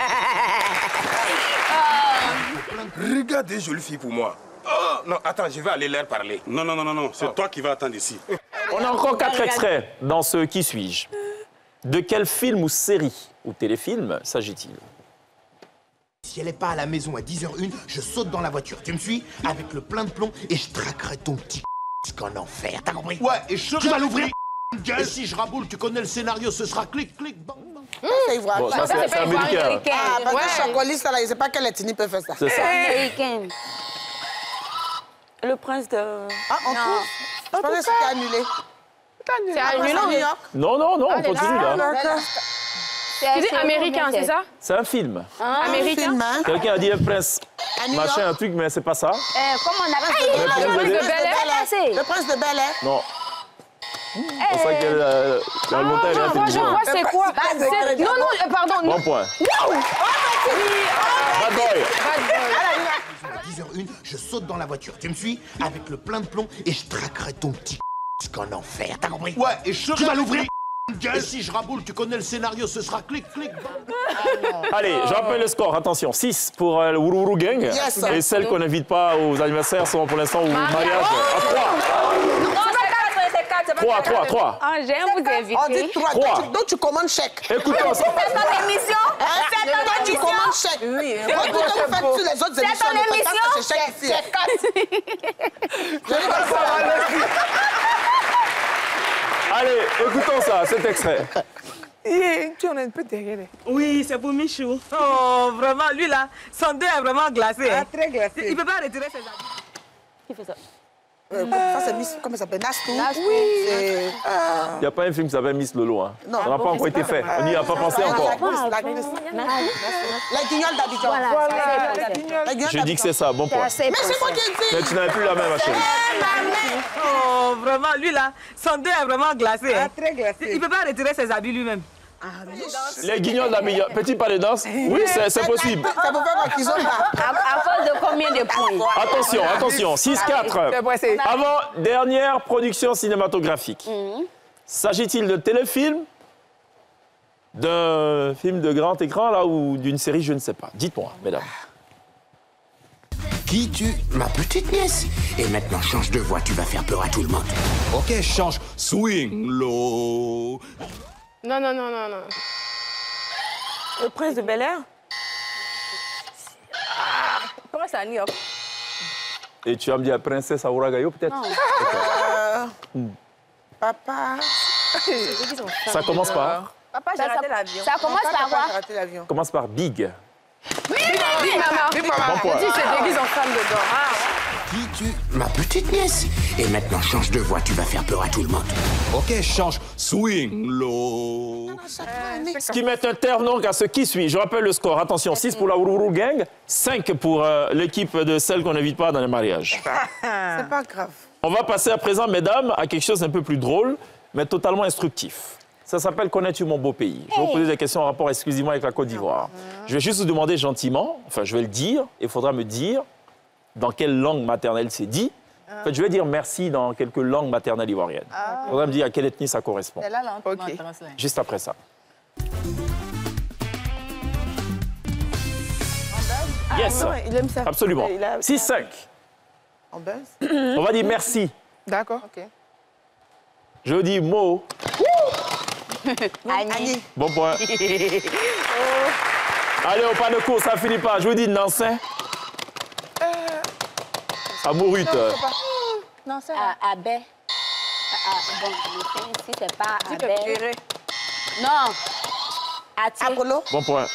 Regardez, jolie fille pour moi. Oh, non, attends, je vais aller leur parler. Non, c'est toi qui vas attendre ici. On a encore 4 extraits dans Ce qui suis-je. De quel film ou série ou téléfilm s'agit-il? Si elle n'est pas à la maison à 10h01, je saute dans la voiture. Tu me suis? Avec le plein de plomb et je traquerai ton petit jusqu'en enfer. T'as compris? Ouais, et tu vas l'ouvrir. Et si je raboule, tu connais le scénario, ce sera clic, clic, bang, bang. C'est ivoirien. Bon, ça, c'est américain. Ah, parce que Chacolis, là, il ne sait pas quel ethnie peut faire ça. C'est ça. Américaine. Le prince de... Ah, en plus? Je pensais que c'était annulé. C'est annulé à New York? Non, on continue là. Tu dis américain, c'est ça? C'est un film. Américain? Quelqu'un a dit un prince, machin, un truc, mais c'est pas ça. Comment on appelle? Le prince de Bel-Air? Le prince de Bel-Air? Non. C'est ça qu'elle a longtemps elle est je vois, c'est quoi? Non, pardon. Bon point. Bad boy. À 10h01, je saute dans la voiture. Tu me suis? Avec le plein de plomb et je traquerai ton petit jusqu'en enfer. T'as compris? Ouais, et tu vas l'ouvrir. Et si je raboule, tu connais le scénario, ce sera clic, clic. Allez, je rappelle le score. Attention, 6 pour le Wourourou Gang. Yes. Et celles qu'on n'invite pas aux anniversaires sont pour l'instant au mariage à 3. 3. J'aime vous inviter. On dit 3. Donc tu commandes chèque. Écoutons ça. C'est ton émission. Donc tu commandes chèque. Oui. Quand vous faites sur les autres émissions, ne faites pas ce chèque ici. C'est 4. Allez, écoutons ça, cet extrait. Tu en es un peu derrière. Oui, c'est pour Michou. Oh, vraiment, lui là, son dos est vraiment glacé. Ah, très glacé. Il ne peut pas retirer ses habits. Qui fait ça? Ça, c'est Miss, comment ça s'appelle? Nastou. Oui. Il n'y a pas un film qui s'appelle Miss Lolo. Hein. Non. Ça n'a pas encore été fait. On n'y a pas pensé encore. La guignole d'Abidjan. Voilà. Je dis que c'est ça, bon point. Mais c'est moi qui ai dit. Mais tu n'avais plus la même, ma chérie. Oh, vraiment, lui là, son dos est vraiment glacé. Ah, très glacé. Il ne peut pas retirer ses habits lui-même. Les guignols d'Abidjan. Petit pas de danse? Oui, c'est possible. Ça peut faire qu'ils ont pas. À cause de combien de points? Attention, 6-4. Avant, dernière production cinématographique. S'agit-il de téléfilm, d'un film de grand écran là, ou d'une série, je ne sais pas. Dites-moi, mesdames. Qui tu? Ma petite nièce. Et maintenant, change de voix, tu vas faire peur à tout le monde. Ok, change. Swing low. Non. Le prince de Bel-Air? Comment ça, New York? Et tu as me dit la princesse Aouragayo, peut-être? Papa. Ça commence par? Papa, j'ai raté l'avion. Ça commence par quoi? Commence par Big. Big Mama. Bon point. Tu se déguises en femme dedans. Qui tu? Ma petite nièce. Et maintenant, change de voix, tu vas faire peur à tout le monde. Ok, change. Swing low. Ce qui met un terme donc à ce qui suit. Je rappelle le score. Attention, 6 pour la Wourourou Gang, 5 pour l'équipe de celles qu'on n'invite pas dans les mariages. C'est pas grave. On va passer à présent, mesdames, à quelque chose d'un peu plus drôle, mais totalement instructif. Ça s'appelle « Connais-tu mon beau pays ?» Je vais vous poser des questions en rapport exclusivement avec la Côte d'Ivoire. Je vais juste vous demander gentiment, enfin je vais le dire, il faudra me dire dans quelle langue maternelle c'est dit. En fait, je vais dire merci dans quelques langues maternelles ivoiriennes. Il faudra me dire à quelle ethnie ça correspond. C'est là, Ok. Juste après ça. Yes, non, il aime ça. absolument. 6-5. En buzz. On va dire merci. D'accord. Ok. Je dis mot. Annie. Bon point. Allez, au pas de cours, ça finit pas. Je vous dis Nansin. Amourute. Non, c'est Abé. Bon, ici, c'est pas Abé. Non. Apollo. Bon point.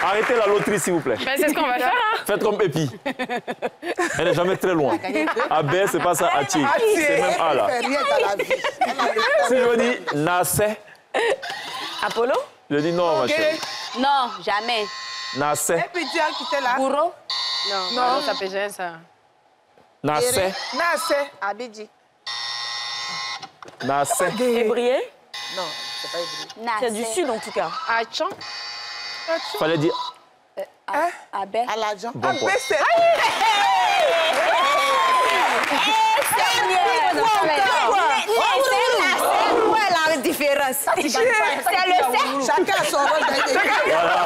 Arrêtez la loterie, s'il vous plaît. Ben, c'est ce qu'on va faire. Hein? Faites comme Epi. Elle n'est jamais très loin. Abé, c'est pas ça, Ati. C'est même A, là. Elle fait rien dans la vie. Si je dis Nassé, Apollo? je dis non, ma chérie. Non, jamais. Nassé. Et puis tu as quitté là. Bourreau? Non, ça peut gêner ça. Nassé. Nassé. Abidji. Nassé. Ébrié? Non, c'est pas Ibri. C'est du sud en tout cas. Achan? Fallait dire Abé. À l'agent. bon point. Où est la différence? C'est le C. Chacun a son rôle. Voilà.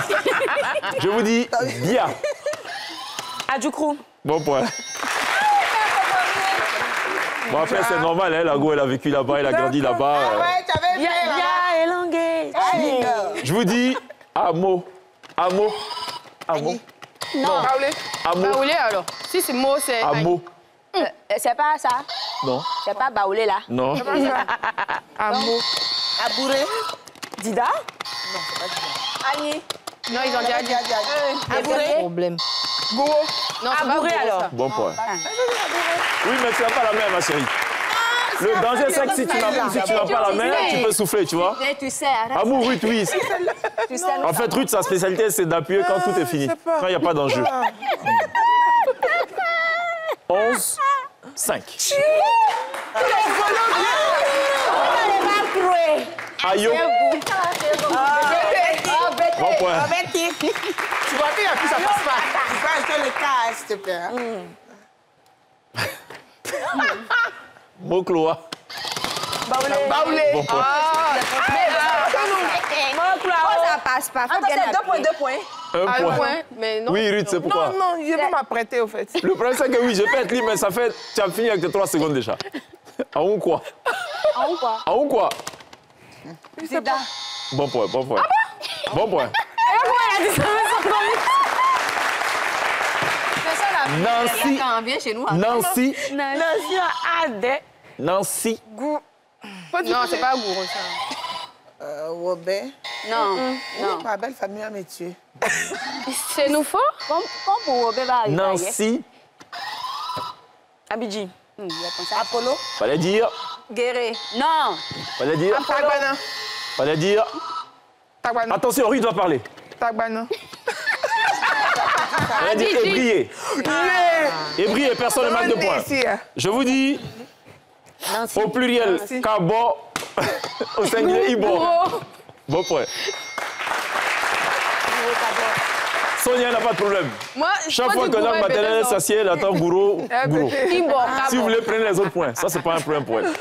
Je vous dis bien. Adjoukrou. Bon point. Bon, après, c'est normal, hein, la go, elle a vécu là-bas, elle a grandi là-bas. Ouais, tu avais Bien élangué. Je vous dis Amo. Amo. Amo. Non. Baoulé. Amo. Baoulé alors. Si c'est mot, c'est. Amo. C'est pas ça. Non. C'est pas Baoulé là. Non. Amo. Abouré. Dida? Non, c'est pas Dida. Annie. Non, ils ont déjà dit. Abouré. Problème. Go. Non, c'est pas Abouré Go, alors. ça. Bon point. Oui, mais tu n'as pas la main, ma chérie. Le danger, c'est que si tu n'as pas la main, tu peux souffler, tu vois. Tu sais, arrête. Amour, Ruth, oui. Tu sais, En fait, Ruth, sa spécialité, c'est d'appuyer quand tout est fini. Quand il n'y a pas d'enjeu. 11, 5. Ayo. Bon point. Tu vois qu'il n'y a plus, ça passe pas. Tu peux acheter le cas, s'il te plaît. Mokloa. Baoulé. Bon point. Ça passe pas. Faut bien appeler. 2 points. Un point. Mais non. Oui, Ruth, c'est pourquoi? Non, je vais m'apprêter au fait. Le problème, c'est que oui, je peux être libre, mais ça fait... Tu as fini avec tes 3 secondes déjà. En quoi? En quoi? En quoi? Zida. Bon point, bon point. Bon point. Elle a dit ça, Nancy. Viens chez nous. Nancy. Nancy a des Nancy. goûts. Non, c'est pas goût, ça. Robert. Non, non. Ma belle famille a me tué. C'est nous faux? Comme pour Robert va arriver. Nancy. Abidji. Apollo. Fallait dire. Guéré. Non. Fallait dire. Tagbana. Fallait dire. Tagbana. Attention, Ruth va parler. Tagbana. Fallait dire ébrier. Ébrier, personne ne marque de points. Je vous dis. Au pluriel, Cabo. Au singulier, Ibo. Bon point. Sonia n'a pas de problème. Moi, chaque fois que l'homme maternel s'assied, elle attend gourou. Gourou. Si vous voulez, prenez les autres points. Ça, c'est pas un problème pour elle.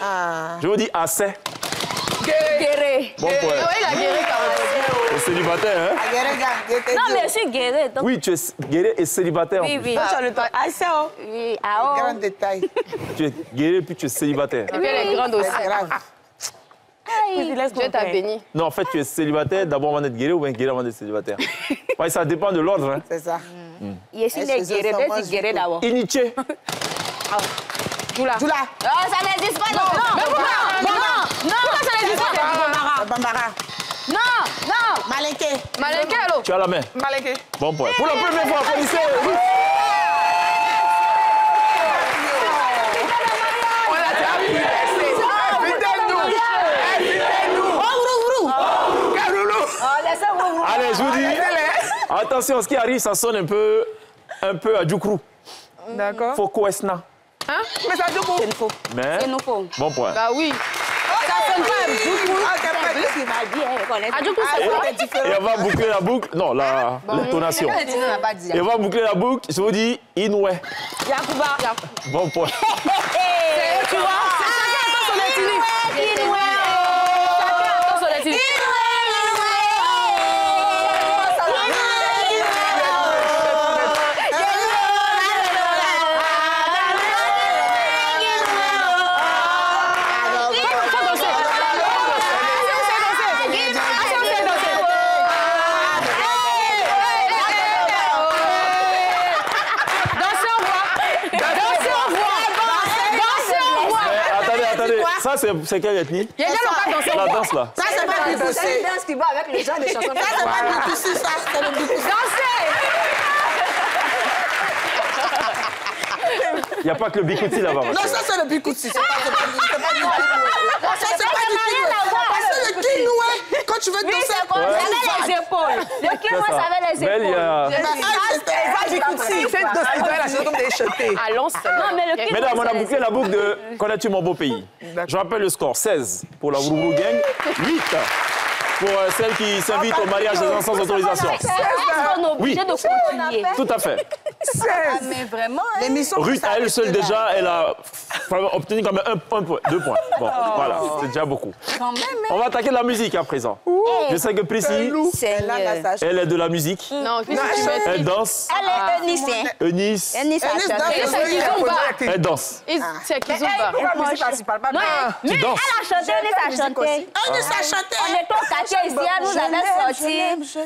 Je vous dis assez. Guéré. Bon point. Oui, il a guéri quand même. Et célibataire, hein? Non, mais je suis guérie. Donc... Oui, tu es guérie et célibataire. Oui, oui. Assez, oh. Oui, ah, oh. Grand détail. Tu es guérie puis tu es célibataire. Et puis elle est grande aussi. C'est grave. Dieu t'a béni. Non, en fait, tu es célibataire d'abord avant d'être guérie ou bien guérie avant d'être célibataire. Ouais, ça dépend de l'ordre. Hein. C'est ça. Je suis guérie, tu guérie d'abord. Initié. Doula. Doula. Oh, ça n'existe pas. Non, Pourquoi ça n'existe pas? Bambara. Non. Malinké. Malinké, allô? Tu as la main. Malinké. Bon point. Pour la première fois, applaudissez. On a déjà vu. Allez, je vous dis. Attention, ce qui arrive, ça sonne un peu à Djoukrou. D'accord. Foko Esna. Hein? Mais ça Djoukrou. C'est nouveau. Mais. C'est nouveau. Bon point. Bah oui. Ça sonne pas à Djoukrou. À Djoukrou, c'est quoi? Et on va boucler la boucle. Non, l'intonation. Et on va boucler la boucle. Je vous dis, Inoué. Yacouba. Bon point. Tu vois? Chacun attend son ethnie. Chacun attend son ethnie. Ça, c'est quelle ethnie? Il y a déjà longtemps dansé. La danse, là. Ça, c'est pas du C'est une danse qui va avec les gens des chansons. Ça, c'est pas du Bikoussi, ça. C'est le Bikoussi. Il n'y a pas que le Bikouti là-bas. Non, ça, c'est le Bikoussi. C'est pas du Bikoussi. Ça, c'est pas du Kinoué. C'est le Kinoué. Quand tu veux danser, ça avait les épaules. Le Kinoué, ça avait les épaules. C'est pas du Bikoussi. C'est une danse qui doit la chanson comme des chanter. À l'ancien. Non, mais le Kinoué. Mesdames, on a bouclé la boucle de Connais-tu mon beau pays? Je rappelle le score 16 pour la Wourourou Gang, 8 pour celle qui s'invite au mariage des enfants sans autorisation. On est obligé de continuer. Tout à fait. Mais vraiment. L'émission. Ruth, à elle seule déjà, elle a obtenu quand même un point, 2 points. Bon, voilà, c'est déjà beaucoup. On va attaquer la musique à présent. Je sais que Prissy, elle est de la musique. Non, elle danse. Elle est Eunice. Eunice. Eunice a chanté. Elle danse. C'est Kizumba. Tu danses. Elle a chanté, Eunice a chanté. Eunice a chanté. On est au quartier ici, elle nous avait sorti. Je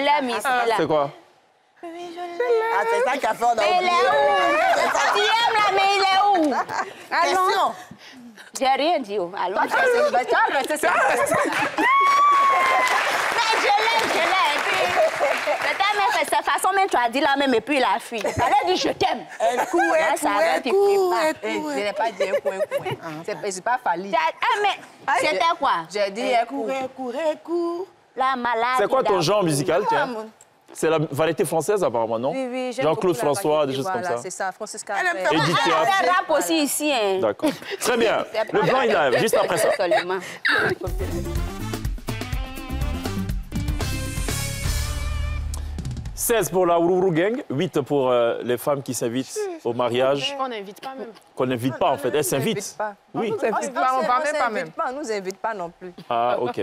l'aime ici, là. C'est quoi? Ah, c'est ça qu'a fait, on a Mais il est où? Tu aimes là, mais il est où? Allons. J'ai rien dit. Allons. Mais je l'aime. Peut-être même de cette façon, même tu as dit là même, et puis il a fui. Elle a dit je t'aime. Elle court. Je n'ai pas dit un coup. C'est pas fallu. Mais c'était quoi? J'ai dit elle court. La malade. C'est quoi ton genre musical, tiens? C'est la variété française, apparemment, non? Oui, Jean-Claude François, des choses comme ça. C'est ça, Francis Elle fait rap aussi ici. Hein. D'accord. Très bien. Le blanc, il arrive juste après ça. 16 pour la Wourourou Gang, 8 pour les femmes qui s'invitent au mariage. On n'invite pas même. Qu'on n'invite pas en fait, elles s'invitent. On Oui. nous invite pas, on ne parle même pas même. On nous invite pas non plus. Ah, ok,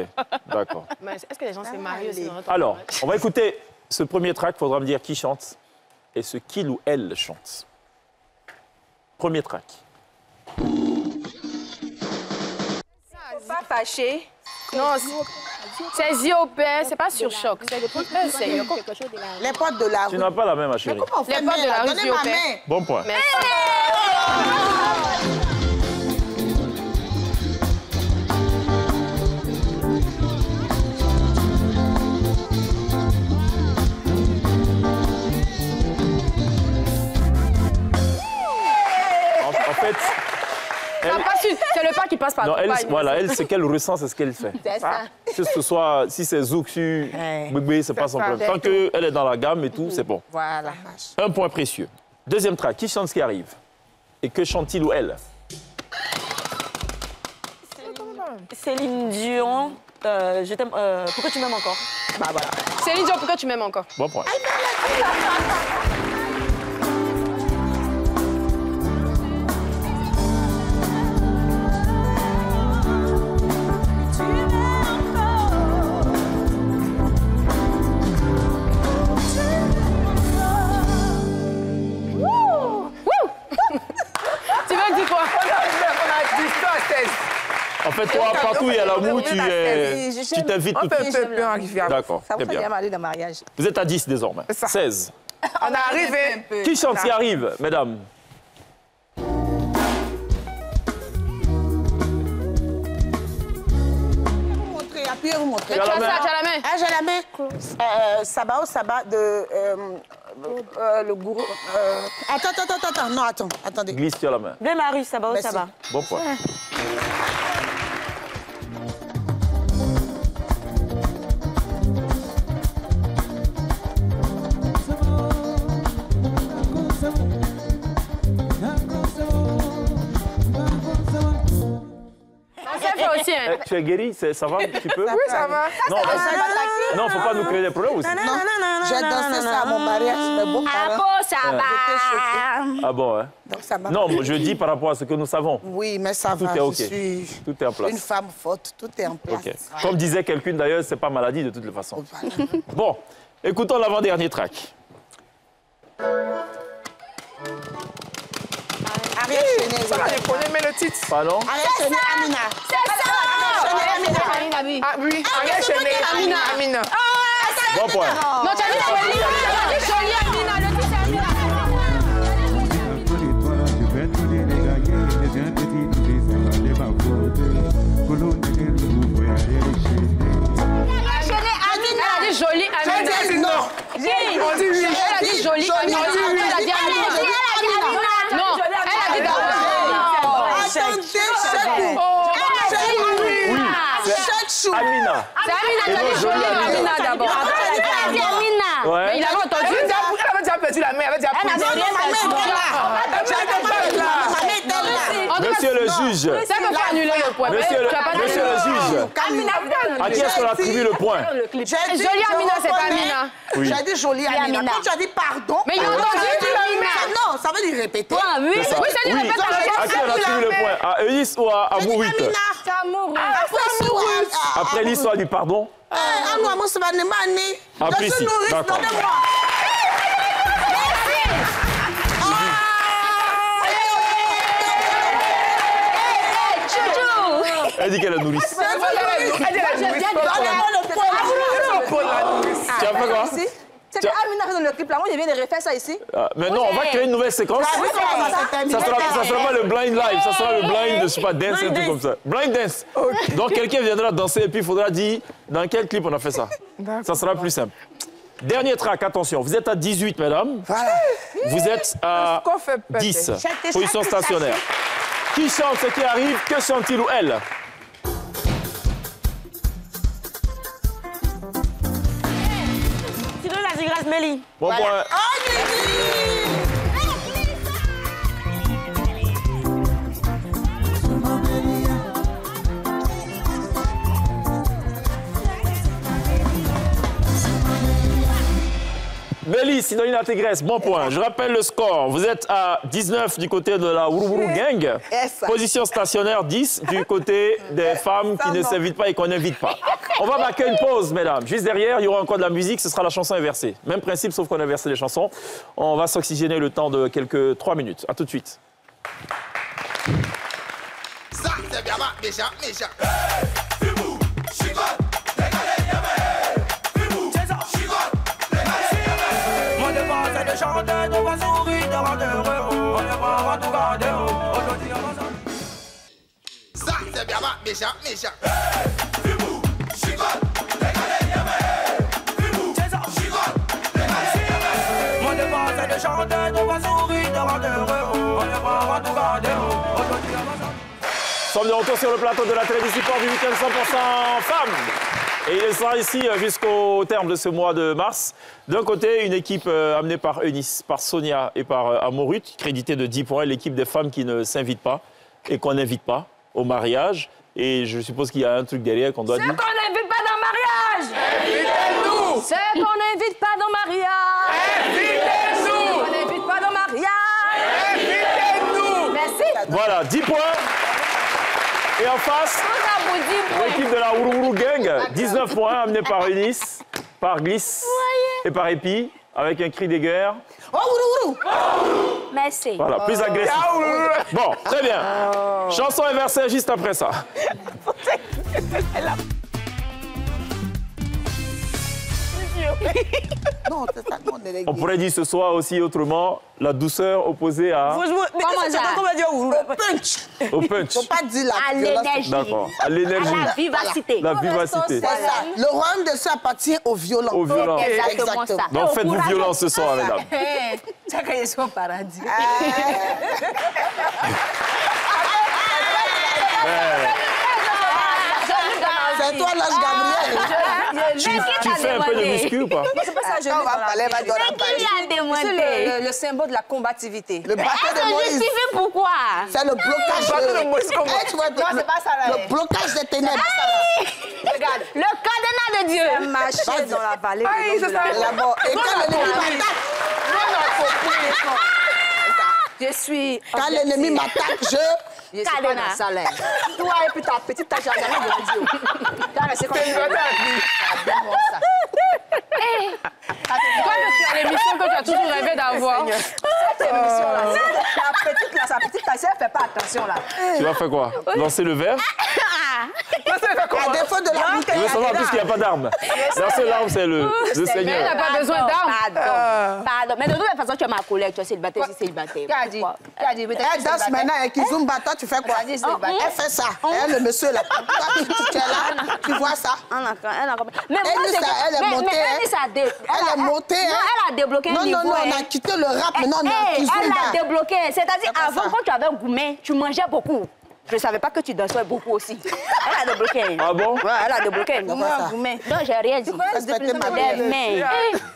d'accord. Mais est-ce que les gens se marient aussi dans notre Alors, on va écouter ce premier track, il faudra me dire qui chante et ce qu'il ou elle chante. Premier track. Pas fâché. Non, c'est ZOP, c'est pas sur choc. C'est les potes de la rue. Tu n'as pas la même, ma chérie. Les potes de la rue, ZOP. Bon point. En fait... C'est le pas qui passe par non, elle, paille, voilà, elle, c'est qu'elle ressent, c'est ce qu'elle fait. C'est ça. Que ce soit, si c'est Zouksu, bébé, c'est pas son problème. Tant qu'elle est dans la gamme et tout, c'est bon. Voilà. Un point précieux. Deuxième track, qui chante ce qui arrive? Et que chante-t-il ou elle? Céline Dion, je t'aime. Pourquoi tu m'aimes encore? Bah voilà. Céline Dion, pourquoi tu m'aimes encore? Bon point. En fait, toi, partout où il y a l'amour, tu t'invites tout de suite. D'accord, très bien. Vous êtes à 10 désormais. 16. On est arrivé. Qui chante ce qui arrive, mesdames? Appuyez-vous, montrez. Tu as la main. Ah, j'ai la main. Sabah au Sabah de... le gourou... Attends. Non, attendez. Glisse, tu as la main. Bleu Marie, Sabah au Sabah. Bon point. Aussi, hein. Tu es guéri, ça va un petit peu? Oui, ça va. Non, faut pas nous créer des problèmes aussi. Non, j'ai dansé ça à mon mariage, mais bon. Ah bon, ça va. Ah bon, hein? Donc, ça va. Non, je dis par rapport à ce que nous savons. Oui, mais ça Tout va. est OK. Je suis Tout est en place. une femme forte, tout est en place. OK. Comme disait quelqu'un d'ailleurs, c'est pas maladie de toute façon. Bon, écoutons l'avant-dernier track. Ariel Cheney. Ça va, je connais, mais le titre. Pardon? Ariel Cheney, Amina. C'est ça. Amina. Ah oui, Ariel Cheney, Amina. Bon point. Non, tu as dit jolie, Amina. Le titre, c'est Amina. Elle a dit jolie, Amina. J'ai dit non. On dit oui. Elle a dit jolie, Amina. Elle a dit Amina. Non, elle a dit Amina. C'est Amina qui a dit jolie, Amina d'abord. Amina. Ouais. Mais il avait entendu. Elle avait déjà perdu la main, elle avait déjà perdu. Monsieur le juge. Ça peut pas annuler le point. Monsieur le juge. À qui est-ce qu'on attribue le point? Jolie Amina, c'est pas Amina. Oui. J'ai dit jolie Amina. Quand tu as dit pardon, mais il a entendu non, ça veut dire répéter. Oui, ça dit répéter. À qui on attribue le point? À Eunice ou à Mourit? Après l'histoire du pardon? Apprécie. D'accord. Elle dit qu'elle est nourrice. Tu as fait quoi? C'est que Amina fait dans le clip là, moi je viens de refaire ça ici. Mais non, on va créer une nouvelle séquence. Ça sera pas le blind live, ça sera le blind, je sais pas, dance, un truc comme ça. Blind dance. Donc quelqu'un viendra danser et puis il faudra dire dans quel clip on a fait ça. Ça sera plus simple. Dernier track, attention, vous êtes à 18, mesdames. Vous êtes à 10. Position stationnaire. Qui chante ce qui arrive? Que chante-t-il ou elle? Grâce Mélie. Bon point. Aurélie, Sidoline Intégresse, bon point. Je rappelle le score. Vous êtes à 19 du côté de la Wourourou Gang. Position stationnaire 10 du côté des femmes qui ne s'invitent pas et qu'on n'invite pas. On va marquer une pause, mesdames. Juste derrière, il y aura encore de la musique. Ce sera la chanson inversée. Même principe, sauf qu'on a inversé les chansons. On va s'oxygéner le temps de quelques 3 minutes. À tout de suite. Ça, c'est bien, méchant. De chanter, on va sourire, de rendre heureux, on ne va tout garder. Aujourd'hui, on va ça, c'est bien, méchant. Mon devoir, c'est de chanter, on va sourire, de rendre heureux, on ne va tout garder. Aujourd'hui, on va Nous sommes de retour sur le plateau de la télévision Sport du week-end 100% femmes. Et il sera ici jusqu'au terme de ce mois de mars. D'un côté, une équipe amenée par Eunice, par Sonia et par Amorut, créditée de 10 points, l'équipe des femmes qui ne s'invitent pas et qu'on n'invite pas au mariage. Et je suppose qu'il y a un truc derrière qu'on doit dire. Ceux qu'on n'invite pas dans le mariage. Invitez-nous. Ceux qu'on n'invite pas dans le mariage. Invitez-nous. Ceux qu'on n'invite pas dans le mariage. Invitez-nous. Merci. Voilà, 10 points. Et en face, l'équipe de la Wourourou Gang, 19 points amenés par Eunice, par Glisse et par Epi, avec un cri de guerre. Oh, Wourourou. Merci. Voilà, plus agressif. Bon, très bien. Chanson inversée juste après ça. Non, c'est ça, non, On pourrait dire ce soir aussi autrement, la douceur opposée à... Comment ça? Au punch. Au punch. Faut pas dire la À violence. l'énergie. D'accord. À l'énergie. À la vivacité. La vivacité. C'est ça. Le royaume de ça appartient aux violents. Aux violents. Exactement ça. Donc faites-vous violence ce soir, mesdames. Ça, quand ils sont au paradis. C'est toi, l'ange Gabriel. Tu fais un peu de muscu ou pas? C'est pas ça, je On va parler, va donner C'est le symbole de la combativité. Le bateau de Moïse. Justifie pourquoi? C'est le blocage. Le bateau de Moïse, comment? Tu vois, Non, c'est pas ça, là. Le blocage des ténèbres. Regarde. Le cadenas de Dieu. Marcher dans la vallée. Et quand l'ennemi m'attaque, je suis. quand l'ennemi m'attaque, je suis pas dans sa lèvre. Toi et puis ta petite tâche, jamais grandi. C'est comme ça. Toi, tu as l'émission que tu as toujours rêvé d'avoir. Cette émission-là, la petite, là, sa petite taille, elle fait pas attention, là. Tu vas faire quoi? Lancer le verre? à défaut de la bouteille. Je veux savoir puisqu'il n'y a pas d'arme. Lancer l'arme, c'est le Seigneur. Mais elle n'a pas besoin d'armes. Pardon. Mais de toute façon, tu es ma collègue, tu es célibataire, c'est célibataire. Qui a dit? Elle danse maintenant avec Kizumba, toi tu fais quoi? Elle fait ça. Elle, le monsieur là. Tu es là, tu vois ça. Mais elle est montée. Elle est montée. Non, elle a débloqué un niveau. Non, on a quitté le rap, maintenant on a Kizumba. Elle a débloqué. C'est-à-dire, avant, quand tu avais un gourmet, tu mangeais beaucoup. Je ne savais pas que tu dansais beaucoup aussi. Elle a débloqué. Ah bon? Ouais, elle a débloqué. Non, j'ai rien dit.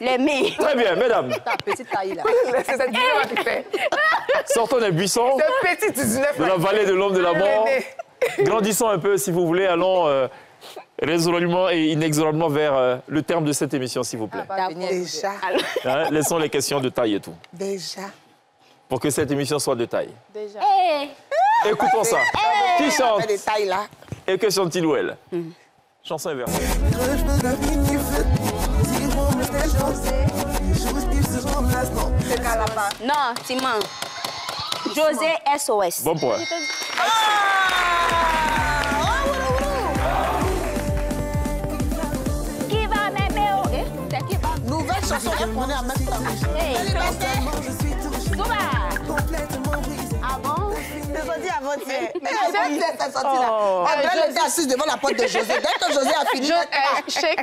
Les mains. Très bien, mesdames. Ta petite taille là. C'est cette 19 qui fait. Sortons des buissons. Ce petit 19 de la vallée de l'homme de la mort. Grandissons un peu, si vous voulez. Allons résolument et inexorablement vers le terme de cette émission, s'il vous plaît. Déjà. Hein, laissons les questions de taille et tout. Déjà. Pour que cette émission soit de taille. Déjà. Écoutons ça. Qui chante? Des tailles là. Et que chante-t-il ou elle? Chanson inversée. Non, Simon. José SOS. Bon point. Qui va m'aimer? C'est qui va? Nouvelle chanson, elle prenait en même temps. Ah bon? C'est sorti avant-hier. C'est sorti là. André était assise devant la porte de José. Dès que José a fini.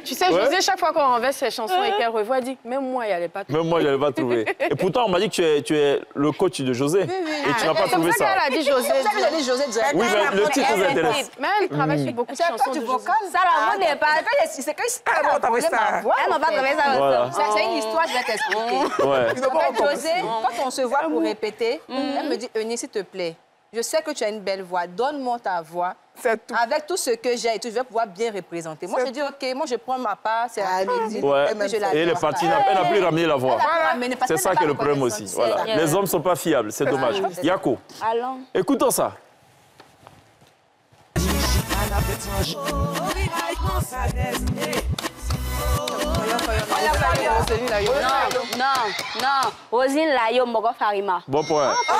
Tu sais, José, chaque fois qu'on renverse ses chansons et qu'elle revoit, elle dit même moi, il n'allait pas trouver. Même moi, il n'allait pas trouver. Et pourtant, on m'a dit que tu es le coach de José. Et tu n'as pas trouvé ça. C'est comme ça qu'elle a dit José. C'est ça que j'ai dit José direct. Oui, mais le titre vous intéresse. Mais elle travaille sur beaucoup de chansons de José. Ça, la mode n'est pas... C'est que elle n'a pas trouvé ça. Elle n'a pas trouvé ça. C'est une histoire, je vais t'expliquer. En fait, José, quand on se voit pour répéter, elle me dit, Eunice, s'il te plaît, je sais que tu as une belle voix, donne-moi ta voix Avec tout ce que j'ai et tout, je vais pouvoir bien représenter. Moi, je dis, OK, moi, je prends ma part, c'est à midi. Ouais. Et les partis, elle n'a plus ramené la voix. C'est ça qui est le problème aussi. Voilà. Les hommes ne sont pas fiables, c'est dommage. Yako, Allons. écoutons ça. Non. Rosine Layo, Mogo Farima. Bon point. On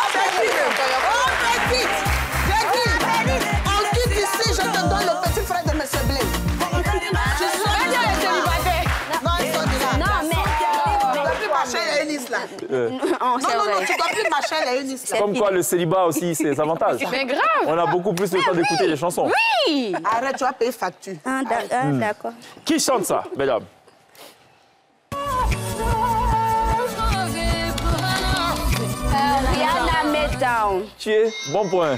quitte ici, je te donne le petit frère de M. Blé. Non, mais... Tu dois plus marcher les unis là. Non, tu dois plus marcher les unis là. Comme quoi, le célibat aussi, ses avantages. Mais grave. On a beaucoup plus le temps d'écouter les chansons. Oui. Arrête, tu vas payer facture. D'accord. Qui chante ça, mesdames? Rihanna Made Down. Tu es bon point.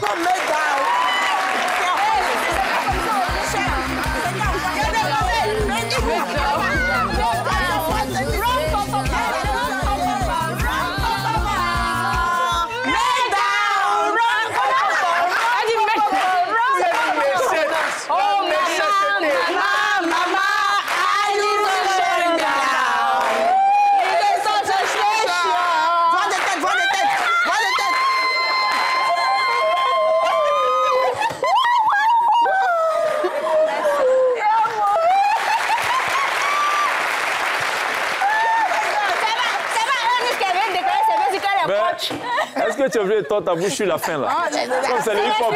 Est-ce que tu as vu toi ta bouche sur la fin là? Comme c'est le hip-hop.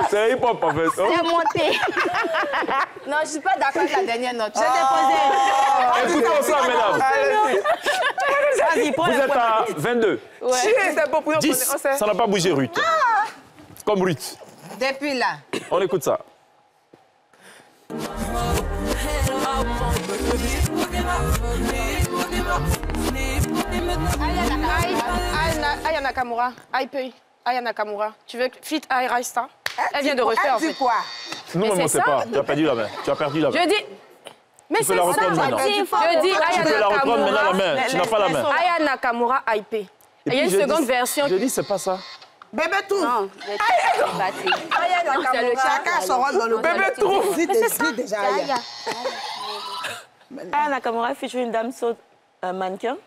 C'est le hip-hop en fait. C'est monté. Non, je ne suis pas d'accord avec la dernière note. J'ai déposé. Écoutons ça, mesdames. Vous êtes à 22. Ouais. C'est bon pour nous. 10. Ça n'a pas bougé, Ruth. Comme Ruth. Depuis là. On écoute ça. Aya Nakamura, Aya Nakamura. Tu veux fit Aya Raista? Elle vient de refaire en fait. quoi? Non, mais moi, c'est pas. Tu as perdu la main. Tu as perdu la main. Je dis. Mais c'est ça. Je dis Aya Nakamura. Tu peux la reprendre maintenant la main. Tu n'as pas la main. Aya Nakamura IP. Et il y a une seconde version. Je dis, c'est pas ça. Bébé tout. Non, Aya Nakamura. Chacun son rôle dans le Bébé tout. Dis déjà Aya. Aya Nakamura featuring Damso mannequin.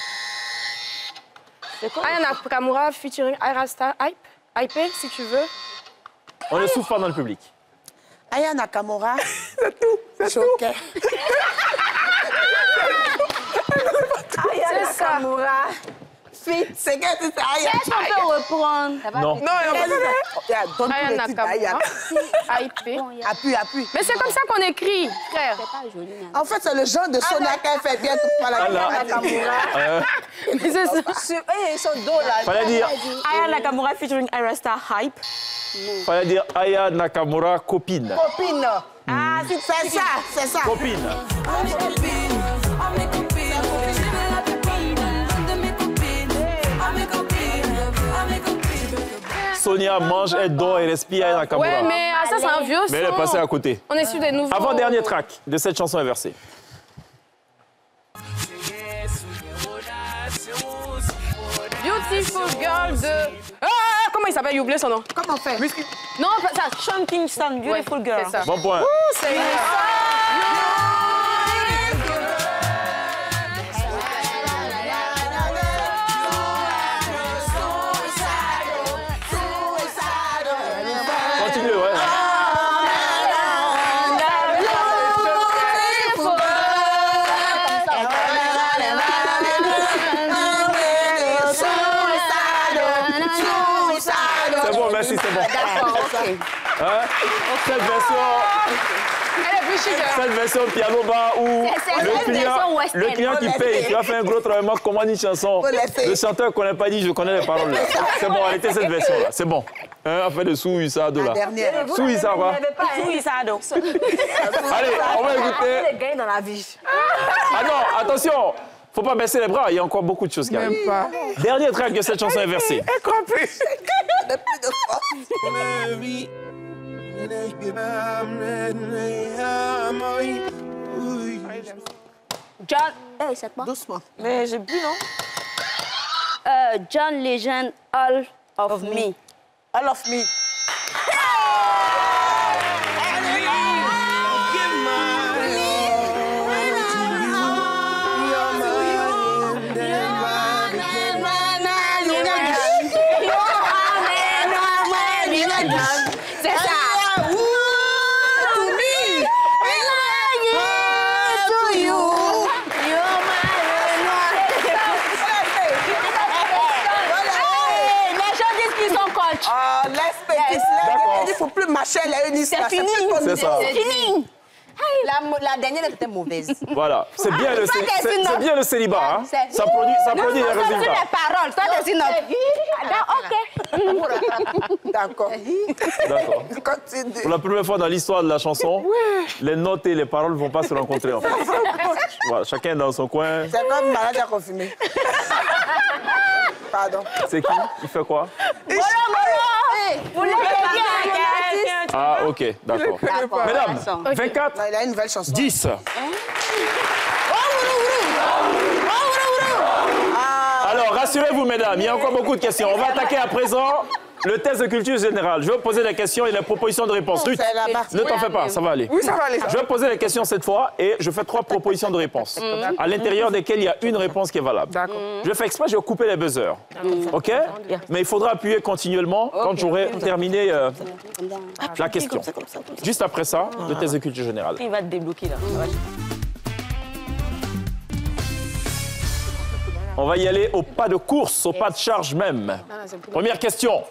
C'est quoi? Aya Nakamura featuring Airasta IP, si tu veux. On ne souffle pas dans le public. Aya Nakamura. C'est tout. C'est choqué. Aya Nakamura. Fit. C'est que c'est Aya. Est-ce qu'on peut reprendre? Non. Non, Aya Nakamura. IP. Appuie. Mais c'est comme ça qu'on écrit, frère. C'est pas joli. En fait, c'est le genre de Sonia qu'elle fait bien pour la Nakamura. Mais c'est ça. Ils sont dos là. Fallait dire. Aya Nakamura featuring Airasta Hype. Fallait dire Aya Nakamura copine. Copine. Ah, c'est ça. Copine. Sonia mange, elle dort et respire Aya Nakamura. Ouais, mais ça, c'est un vieux son. Mais elle est passée à côté. On est sur des nouveaux... Avant-dernier track de cette chanson inversée. Beautiful Girl de... Ah, comment il s'appelle? J'ai oublié son nom. Comment on fait? Non, ça... Sean Kingston, Beautiful Girl. C'est ça. Bon point. C'est Continue, ouais. C'est bon, merci, c'est bon. D'accord, OK. Hein? Cette version... Elle est plus chic. Cette version piano bar où C'est le client qui paye, qui va faire un gros travail, commande une chanson. Le chanteur ne connaît pas, dit je connais les paroles. C'est bon, arrêtez cette version-là, c'est bon. Hein, affaire de Sou Issado là. Sou Issado quoi? Sou Issado. Allez, on va écouter. Les gains dans la vie. Ah non, attention, faut pas baisser les bras, il y a encore beaucoup de choses qui arrivent. Même pas. Dernier track de cette chanson inversée. Elle compris. John... Hey, c'est quoi? Doucement. Mais j'ai bu, non? John Legend, All of Me. All of Me. faut plus marcher à la Eunice. C'est fini. C'est ça. C'est fini. La dernière était mauvaise. Voilà, c'est bien, bien le célibat. Hein. Ça produit les résultats. Les paroles, toi, tu es OK. D'accord. Pour la première fois dans l'histoire de la chanson, les notes et les paroles ne vont pas se rencontrer en fait. Voilà, chacun dans son coin. C'est comme malade à confirmer. Pardon. C'est qui? Il fait quoi? Vous l'avez bien. Ah, ok, d'accord. Mesdames, 24, il a une nouvelle chanson. 10. Alors, rassurez-vous, mesdames, il y a encore beaucoup de questions. On va attaquer à présent le test de culture générale. Je vais poser des questions et les propositions de réponse. Ruth, ne t'en fais pas, ça va aller. Oui, ça va aller. Je vais poser les questions cette fois et je fais 3 propositions de réponse, à l'intérieur desquelles il y a une réponse qui est valable. D'accord. Je fais exprès, je vais couper les buzzers. OK? Mais il faudra appuyer continuellement quand j'aurai terminé la question. Juste après ça, le test de culture générale. Il va te débloquer là. On va y aller au pas de course, au pas de charge même. Première question.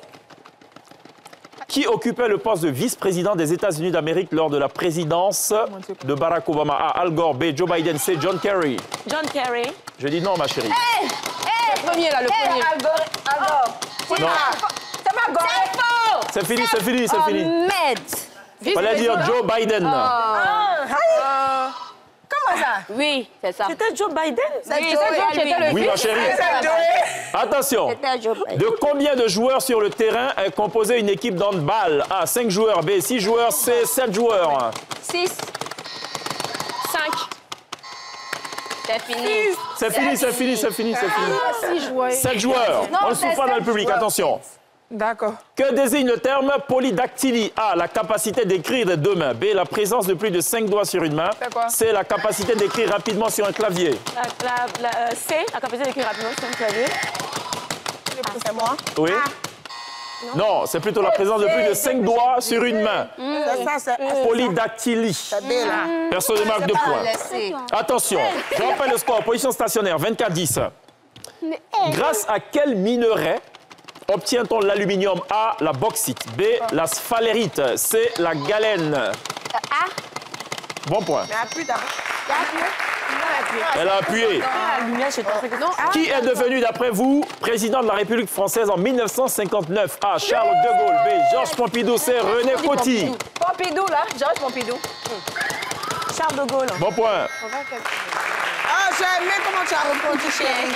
Qui occupait le poste de vice-président des États-Unis d'Amérique lors de la présidence de Barack Obama? A. Al Gore. B. Joe Biden. C. John Kerry. John Kerry. Je dis non, ma chérie. Le premier, là, le premier. Al Gore. Non. C'est pas Gore. C'est faux. C'est fini, c'est fini, c'est fini. Merde. Fallait dire Joe Biden. Comment ça? Oui, c'est ça. C'était Joe Biden? Oui, ma chérie. Attention. De combien de joueurs sur le terrain est composée une équipe d'handball? A. 5 joueurs. B. 6 joueurs. C. 7 joueurs. 6. 5. C'est fini. C'est fini, c'est fini, c'est fini, c'est fini. 6 joueurs. 7 joueurs. On ne souffle pas dans le public, attention. D'accord. Que désigne le terme polydactylie? A. La capacité d'écrire des 2 mains. B. La présence de plus de 5 doigts sur une main. C. La capacité d'écrire rapidement sur un clavier. C. La capacité d'écrire rapidement sur un clavier. C'est moi? Oui. Non, c'est plutôt la présence de plus de 5 doigts sur une main. Polydactylie. Personne ne marque de points. Attention, je rappelle le score. Position stationnaire, 24-10. Grâce à quel minerai obtient-on l'aluminium? A. La bauxite. B. La sphalérite. C. La galène. A. Bon point. Mais appuie d'abord. Elle a appuyé. Qui est devenu, d'après vous, président de la République française en 1959? A. Charles de Gaulle. B. Georges Pompidou. C. René Coty. Pompidou, là. Georges Pompidou. Charles de Gaulle. Bon point. Ah, j'ai aimé comment tu as répondu, chérie.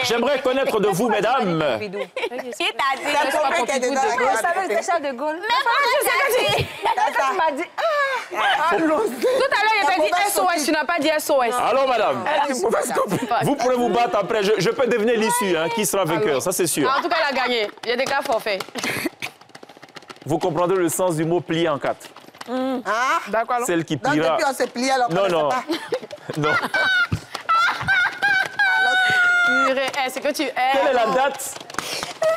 J'aimerais connaître de vous, mesdames. Qui t'a dit? Je savais que c'était Charles de Gaulle. Mais moi, tu m'as dit. Tout à l'heure, il t'a dit SOS, tu n'as pas dit SOS. Allô, madame. Vous pourrez vous battre après. Je peux deviner l'issue, hein, qui sera vainqueur, ça c'est sûr. En tout cas, elle a gagné. Il y a des cas forfaits. Vous comprendrez le sens du mot plier en 4. Ah, d'accord. Celle qui pliera. Donc, depuis on s'est plié, alors non, non. Non. C'est que tu... Quelle est la date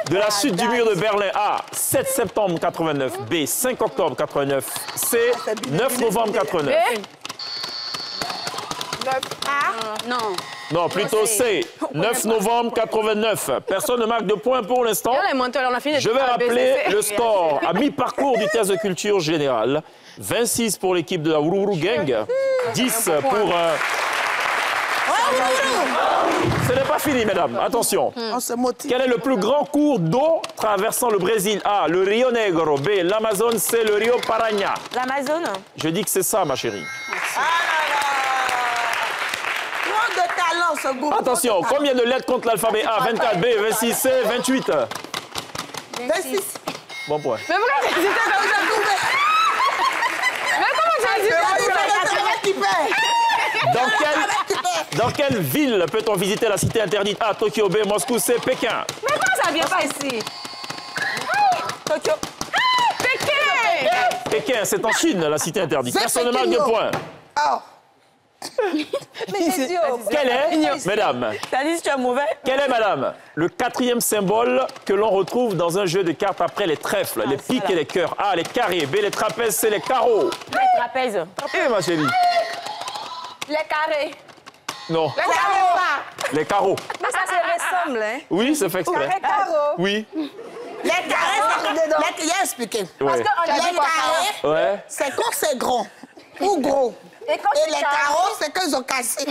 de la chute du mur de Berlin? A. 7 septembre 89. B. 5 octobre 89. C. 9 novembre 89. Non. Non, plutôt C. 9 novembre 89. Personne ne marque de points pour l'instant. Je vais rappeler le score à mi-parcours du test de culture générale. 26 pour l'équipe de la Wourourou Gang. 10 pour... Ce n'est pas fini, mesdames. Attention. On se motive. Quel est le plus grand cours d'eau traversant le Brésil? A. Le Rio Negro. B. L'Amazone. C. Le Rio Paraná. L'Amazone. Je dis que c'est ça, ma chérie. De talent, ce groupe. Attention, combien de lettres compte l'alphabet A? 24, B, 26, C, 28. 26. Bon point. Mais pourquoi tu as hésité comme ça? Mais comment tu as hésité? Dans quelle ville peut-on visiter la cité interdite? A. Tokyo. B. Moscou. C. Pékin. Mais comment ça vient pas ici? Tokyo. Pékin! Pékin, c'est en Chine, la cité interdite. Personne ne marque de points. Oh. Quel est, mesdames, t'as dit si tu es mauvais? Quel est, madame, le 4e symbole que l'on retrouve dans un jeu de cartes après les trèfles, les piques et les cœurs? A. Les carrés. B. Les trapèzes. C. Les carreaux. Les trapèzes. Eh, ma chérie. Les carrés. Non. Les carreaux. Les carreaux. Mais ça se ressemble, hein? Oui, c'est fait exprès. Les carreaux. Oui. Les carrés, il a expliqué. Ouais. Parce que les carrés, Ouais. c'est quand c'est grand ou gros. Et les carreaux, c'est qu'ils ont cassé.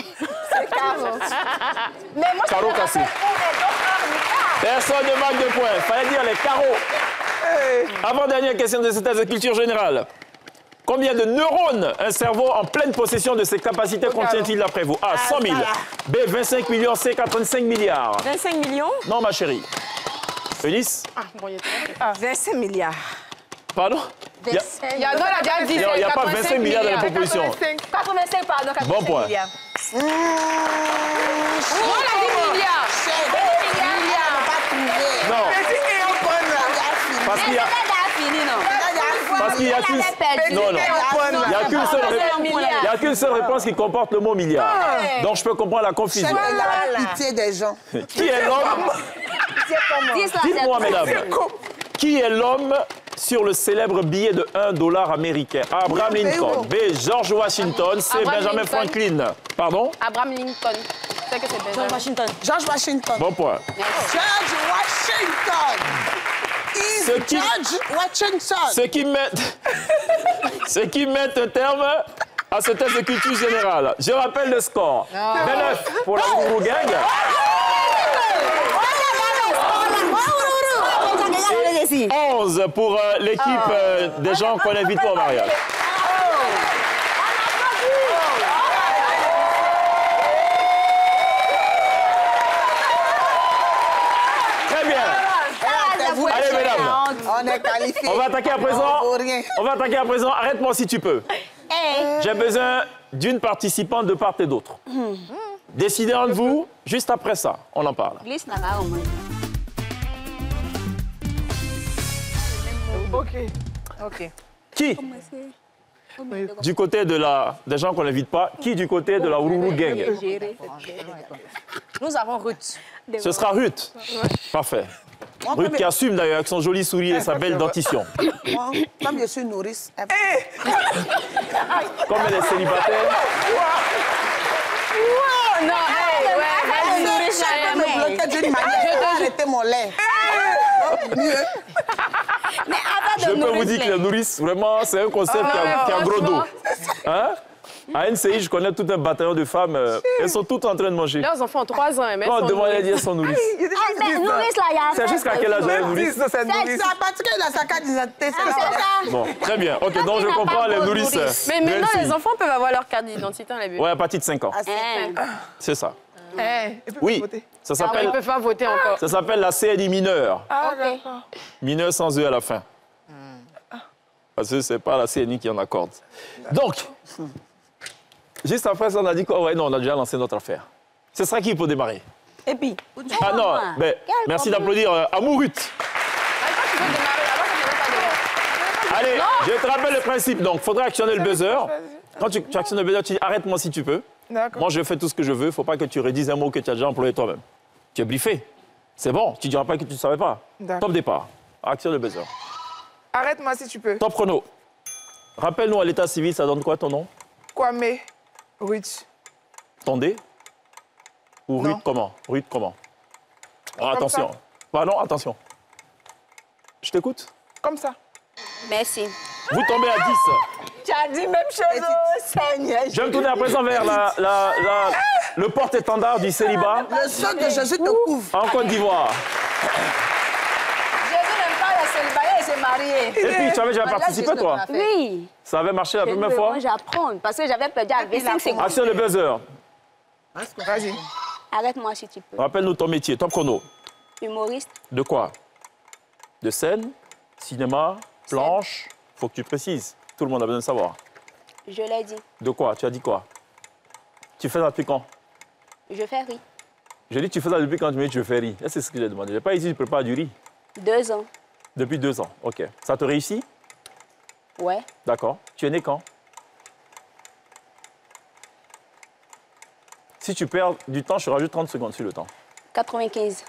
C'est carreaux. Mais moi, Carreaux cassés. Personne ne marque de points. Fallait dire les carreaux. Avant-dernière question de cette thèse de culture générale. Combien de neurones un cerveau en pleine possession de ses capacités contient-il d'après vous? A. 100 000. B. 25 millions. C. 85 milliards. 25 millions? Non, ma chérie. Eunice? 25 milliards. Pardon? Il y a Il n'y a pas 25 milliards dans la proposition. 85, pardon, 85 Bon point. milliards. On a dit milliards. Non. Parce qu'il y a... Parce qu'il y a qu'une... Non, non. Il n'y a qu'une seule réponse qui comporte le mot milliard. Donc je peux comprendre la confusion. La pitié des gens. Qui est l'homme? Dites-moi, mesdames. Qui est l'homme sur le célèbre billet de $1 américain? A. Abraham Lincoln. B. George Washington. C. Benjamin Franklin. Pardon? Abraham Lincoln. C'est que c'est Benjamin. Washington. George Washington. Bon point. George Washington. George Washington. Ce qui met un terme à ce test de culture générale. Je rappelle le score. 29 pour la Rourou Gang. 11 pour l'équipe des gens qu'on n'invite pas au mariage. Très bien. Allez, mesdames. On est qualifiés. On va attaquer à présent. On va attaquer à présent. Arrête-moi si tu peux. J'ai besoin d'une participante de part et d'autre. Décidez entre vous. Juste après ça, on en parle. Ok. Qui du côté des gens qu'on n'invite pas, qui du côté de la Rourou Gang? Nous avons Ruth. Ce sera Ruth. Parfait. Ruth qui assume d'ailleurs avec son joli sourire et sa belle dentition. Moi, comme je suis nourrice. Comme elle est célibataire. Non, Je me bloquer d'une manière. Je vais arrêter mon lait. Mieux. Je peux vous dire que les nourrices, vraiment, c'est un concept qui a gros dos. Hein? À NCI, je connais tout un bataillon de femmes. Elles sont toutes en train de manger. Leurs enfants ont 3 ans. Non, demandez à dire sont nourrices. C'est jusqu'à quel âge elle est nourrice? C'est parce qu'elle a sa carte d'identité. Bon, très bien. Ok, donc je comprends les nourrices. Mais maintenant, les enfants peuvent avoir leur carte d'identité, on l'a vu. Ouais, à partir de 5 ans. C'est ça. Oui, ça s'appelle... Ils peuvent pas voter encore. Ça s'appelle la CNI mineure. Ah, d'accord. Mineur sans E à la fin. Parce que c'est pas la CNI qui en accorde. Donc, juste après ça, on a dit quoi? Ouais, non, on a déjà lancé notre affaire. Ce sera qui pour démarrer? Et puis? Ah non, mais merci d'applaudir Amourut. Allez, je te rappelle le principe. Donc, il faudrait actionner le buzzer. Quand tu actionnes le buzzer, tu dis arrête-moi si tu peux. Moi, je fais tout ce que je veux. Il ne faut pas que tu rédises un mot que tu as déjà employé toi-même. Tu es briefé. C'est bon. Tu ne diras pas que tu ne savais pas. Top départ. Actionne le buzzer. Arrête-moi si tu peux. Top chrono. Rappelle-nous à l'état civil, ça donne quoi ton nom? Kwame Ruth. Tondé? Ou Ruth comment? Ruth comment? Oh, attention. Pardon, attention. Je t'écoute. Comme ça. Merci. Vous tombez à 10. Tu as dit même chose, Seigneur. Je vais me tourner à présent vers le porte-étendard du célibat. Le sang de Jésus te couvre. En Côte d'Ivoire. Jésus n'aime pas la célibataire, il s'est marié. Et puis, tu avais déjà participé, toi? Oui. Ça avait marché la première fois? Moi, j'apprends, parce que j'avais perdu à 25 secondes. Actionne le buzzer. Vas-y. Arrête-moi si tu peux. Rappelle-nous ton métier. Top chrono. Humoriste. De quoi? De scène? Cinéma? Planche? Faut que tu précises. Tout le monde a besoin de savoir. Je l'ai dit. De quoi? Tu as dit quoi? Tu fais ça depuis quand? Je fais rire. Je dis tu fais ça depuis quand tu me dis tu fais rire. C'est ce que j'ai demandé. Je n'ai pas dit tu prépares du riz. 2 ans. Depuis 2 ans. OK. Ça te réussit? Ouais. D'accord. Tu es né quand? Si tu perds du temps, je rajoute 30 secondes sur le temps. 95.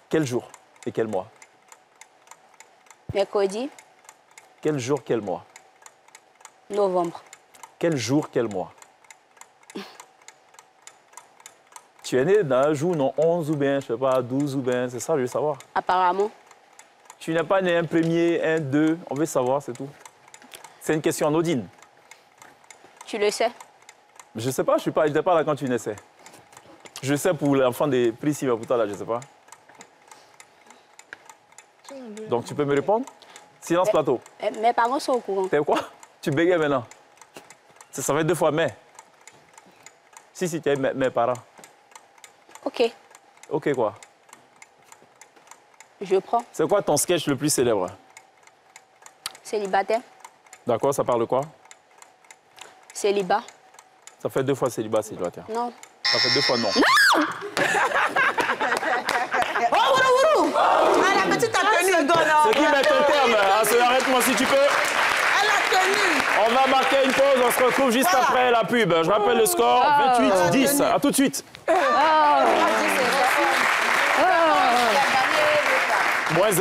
Quel jour et quel mois? Mercredi. Quel jour, quel mois? Novembre. Quel jour, quel mois? Tu es né dans un jour, non 11 ou bien, je sais pas, 12 ou bien, c'est ça, je veux savoir. Apparemment. Tu n'es pas né un premier, un, deux, on veut savoir, c'est tout. C'est une question anodine. Tu le sais? Je sais pas, je n'étais pas là quand tu naissais. Je sais pour l'enfant des Priscilla, pour toi là, je sais pas. Donc tu peux me répondre? Silence plateau. Mes parents sont au courant. T'es quoi? Tu bégayes maintenant. Ça fait 2 fois mais. Si, tu es mes parents. Ok. Ok quoi? Je prends. C'est quoi ton sketch le plus célèbre? Célibataire. D'accord, ça parle de quoi? Célibat. Ça fait 2 fois célibataire. Non. Ça fait 2 fois non. Oh, wourou! Ah, la petite a tenu. Ce qui met un terme à ce arrête-moi si tu peux. Elle a tenu. On va marquer une pause, on se retrouve juste après la pub. Je rappelle le score, 28-10. À tout de suite. Moins 1.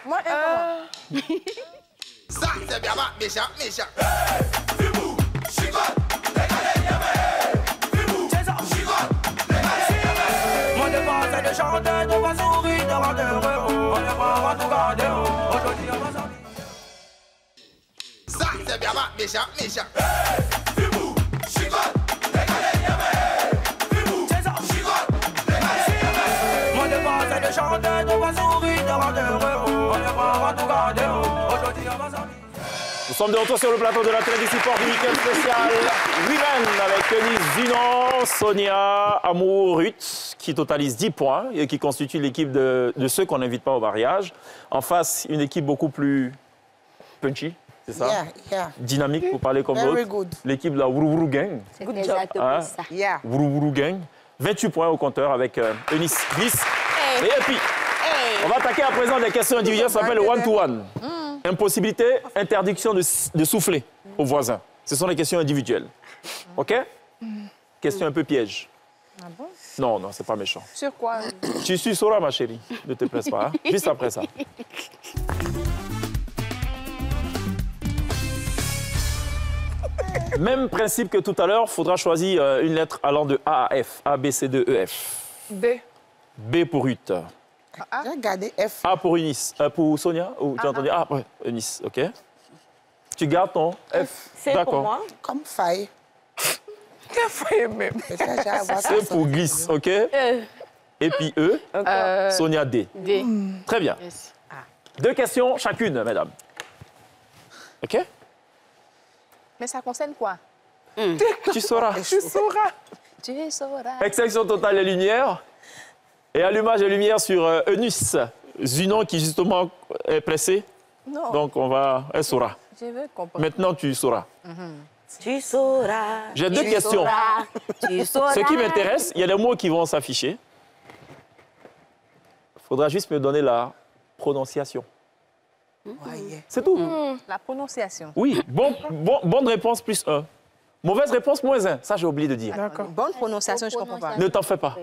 Moi, Ça, c'est bien, méchant. Mon devoir c'est de chanter, de voir sourire, de rendre heureux. On est pas à tout garder. Aujourd'hui on va sortir. Ça, c'est bien, méchant. Mon devoir c'est de chanter, de voir sourire, de rendre heureux. On est pas à tout garder. Aujourd'hui on va sortir. Nous sommes de retour sur le plateau de la télévision Sport du week-end spécial Women avec Eunice Zinon, Sonia Amour-Ruth qui totalise 10 points et qui constitue l'équipe de ceux qu'on n'invite pas au mariage. En face, une équipe beaucoup plus punchy, c'est ça? Yeah. Dynamique pour parler comme Very l'autre. good. L'équipe de la Wuru Gang. C'est exactement ça. Yeah. Wuru Gang. 28 points au compteur avec Eunice 10. Et puis, on va attaquer à présent des questions individuelles, ça s'appelle le one-to-one. Impossibilité, interdiction de souffler aux voisins. Ce sont les questions individuelles. OK? Question un peu piège. Ah bon? Non, c'est pas méchant. Sur quoi? Tu sauras, ma chérie. Ne te presse pas. Hein? Juste après ça. Même principe que tout à l'heure, il faudra choisir une lettre allant de A à F. A, B, C, D, E, F. B. B pour Ruth. J'ai regardé F. A pour Eunice. Pour Sonia? Ou tu as entendu? Ah, ouais, Eunice, OK. Tu gardes ton F. C'est pour moi. Comme faille. même. C'est pour glisse, OK? Et puis E. Sonia D. D. Très bien. 2 questions chacune, mesdames. OK? Mais ça concerne quoi? Tu sauras. Tu sauras. Tu sauras. Extinction totale des lumières et allumage des lumières sur Eunice Zinon qui justement est pressée. Non. Donc elle saura. Je veux comprendre. Maintenant tu sauras. Tu sauras. J'ai 2 questions. Tu sauras. Ce qui m'intéresse, il y a des mots qui vont s'afficher. Il faudra juste me donner la prononciation. C'est tout. La prononciation. Oui, bonne réponse plus 1. Mauvaise réponse moins 1. Ça, j'ai oublié de dire. D'accord. Bonne prononciation, je ne comprends pas. Ne t'en fais pas.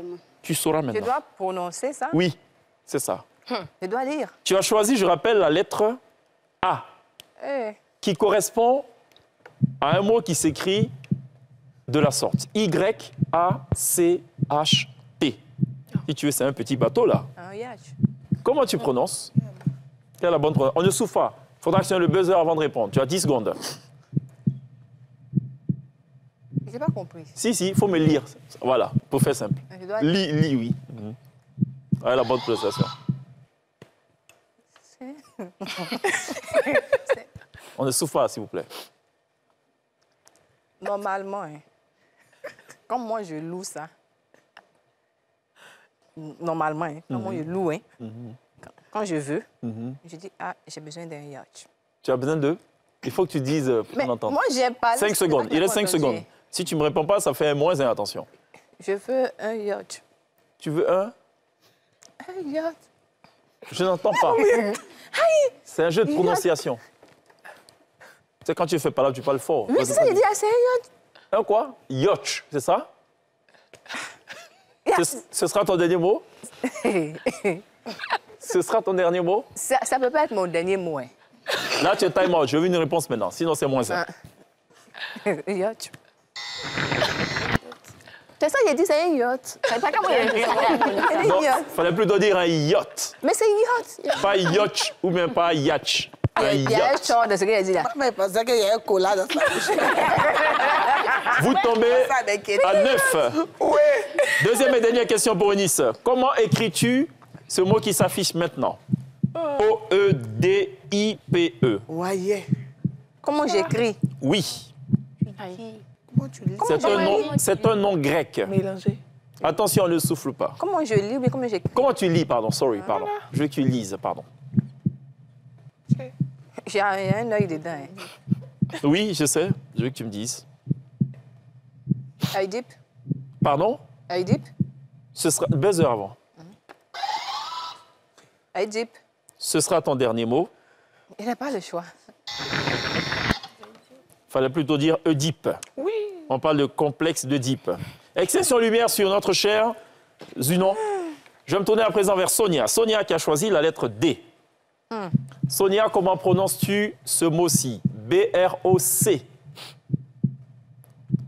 Tu sauras Je maintenant. dois prononcer ça? Oui, c'est ça. Je dois lire. Tu as choisi, je rappelle, la lettre A, qui correspond à un mot qui s'écrit de la sorte. Y-A-C-H-T. Si tu veux, c'est un petit bateau, là. Un yacht. Comment tu prononces? Quelle est la bonne prononciation? On ne souffle pas. Il faudra que tu aies le buzzer avant de répondre. Tu as 10 secondes. Je n'ai pas compris. Si, il faut me lire. Voilà, pour faire simple. Je dois Lis, oui. Ouais, la bonne prononciation. On ne souffle pas, s'il vous plaît. Normalement, hein, comme moi, je loue ça. Normalement, hein, comme moi, je loue, hein, quand je veux, je dis, j'ai besoin d'un yacht. Tu as besoin de? Il faut que tu dises pour qu'on entende. Moi, j'ai pas... 5 secondes. Il reste 5 secondes. Si tu ne me réponds pas, ça fait moins 1, attention. Je veux un yacht. Tu veux un? Un yacht. Je n'entends pas. C'est un jeu de prononciation. Tu sais, quand tu ne fais pas là, tu parles fort. Oui, c'est ça, il dit, c'est un yacht. Un quoi? Yacht, c'est ça? Ce sera ton dernier mot? Ce sera ton dernier mot? Ça ne peut pas être mon dernier mot. Hein. Là, tu es time out. Je veux une réponse maintenant. Sinon, c'est moins 1. Yacht. C'est ça, j'ai dit, c'est un yacht. C'est pas comment il y a Non, fallait plutôt dire un yacht. Mais c'est yacht. Pas yacht ou même pas yatch. Un Il y a un yacht. short de ce qu'il a dit là. Mais il pensait qu'il y a un cola dans sa bouche. Vous tombez à 9. Oui. Deuxième et dernière question pour Eunice. Comment écris-tu ce mot qui s'affiche maintenant? O-E-D-I-P-E. Ouais. Comment j'écris? Oui. Comment tu lis? C'est un nom grec. Mélangé. Attention, ne souffle pas. Comment je lis ou bien comment j'écris? Comment tu lis, pardon? Sorry, pardon. Je veux que tu lises, pardon. J'ai un œil dedans. Hein. Oui, je sais. Je veux que tu me dises. Œil deep? Pardon? Œil deep? Ce sera... Buzzer avant. Œil deep? Ce sera ton dernier mot. Il n'a pas le choix. Fallait plutôt dire Oedipe. Oui. On parle de complexe d'Oedipe. Exception lumière sur notre cher Zunon. Je vais me tourner à présent vers Sonia. Sonia qui a choisi la lettre D. Sonia, comment prononces-tu ce mot-ci? B-R-O-C.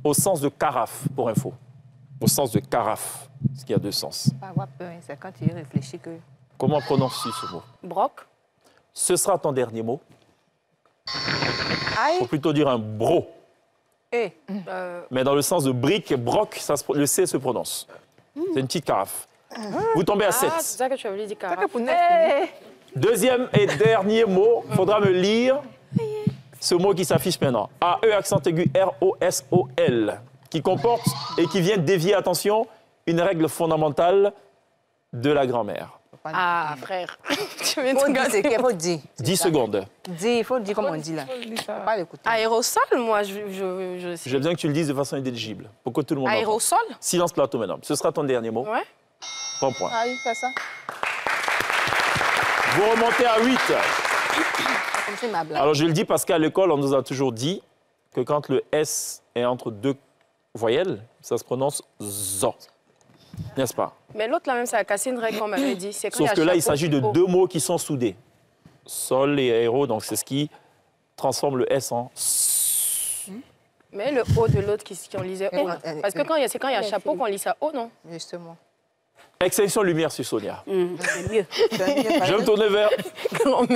Au sens de carafe, pour info. Au sens de carafe, ce qui a deux sens. Pas avoir peur, hein. C'est quand tu y réfléchis que... Comment prononces-tu ce mot? Broc. Ce sera ton dernier mot. Aïe. Il faut plutôt dire un bro. Eh. Mais dans le sens de brique, broc, le C se prononce. C'est une petite carafe. Vous tombez à 7. C'est ça que tu avais dit, carafe. Deuxième et dernier mot, il faudra me lire ce mot qui s'affiche maintenant. A-E, accent aigu, R-O-S-O-L, qui comporte et qui vient dévier, attention, une règle fondamentale de la grammaire. Ah, frère. Tu viens de Faut regarder. dire, faut dire. 10 secondes. Dis, il faut dire comme on dit là. Faut pas l'écouter. Aérosol, moi, je sais. J'aime bien que tu le dises de façon intelligible, pour que tout le monde entende. Aérosol? Silence plateau maintenant. Ce sera ton dernier mot. Ouais. Bon point. Aïe, fais ça. Vous remontez à 8. C'est ma blague. Alors, je le dis parce qu'à l'école, on nous a toujours dit que quand le S est entre deux voyelles, ça se prononce ZO. N'est-ce pas? Mais l'autre, là, même, ça a cassé une règle qu'on m'avait dit. C'est quand Sauf que là, il chapeau, s'agit de haut. deux mots qui sont soudés. Sol et aéro, donc c'est ce qui transforme le S en S. Mais le haut de l'autre, qui on lisait haut. Parce que c'est quand il y a chapeau qu'on lit ça haut, non? Justement. Exception lumière sur Sonia. C'est mieux. Je vais me tourner vers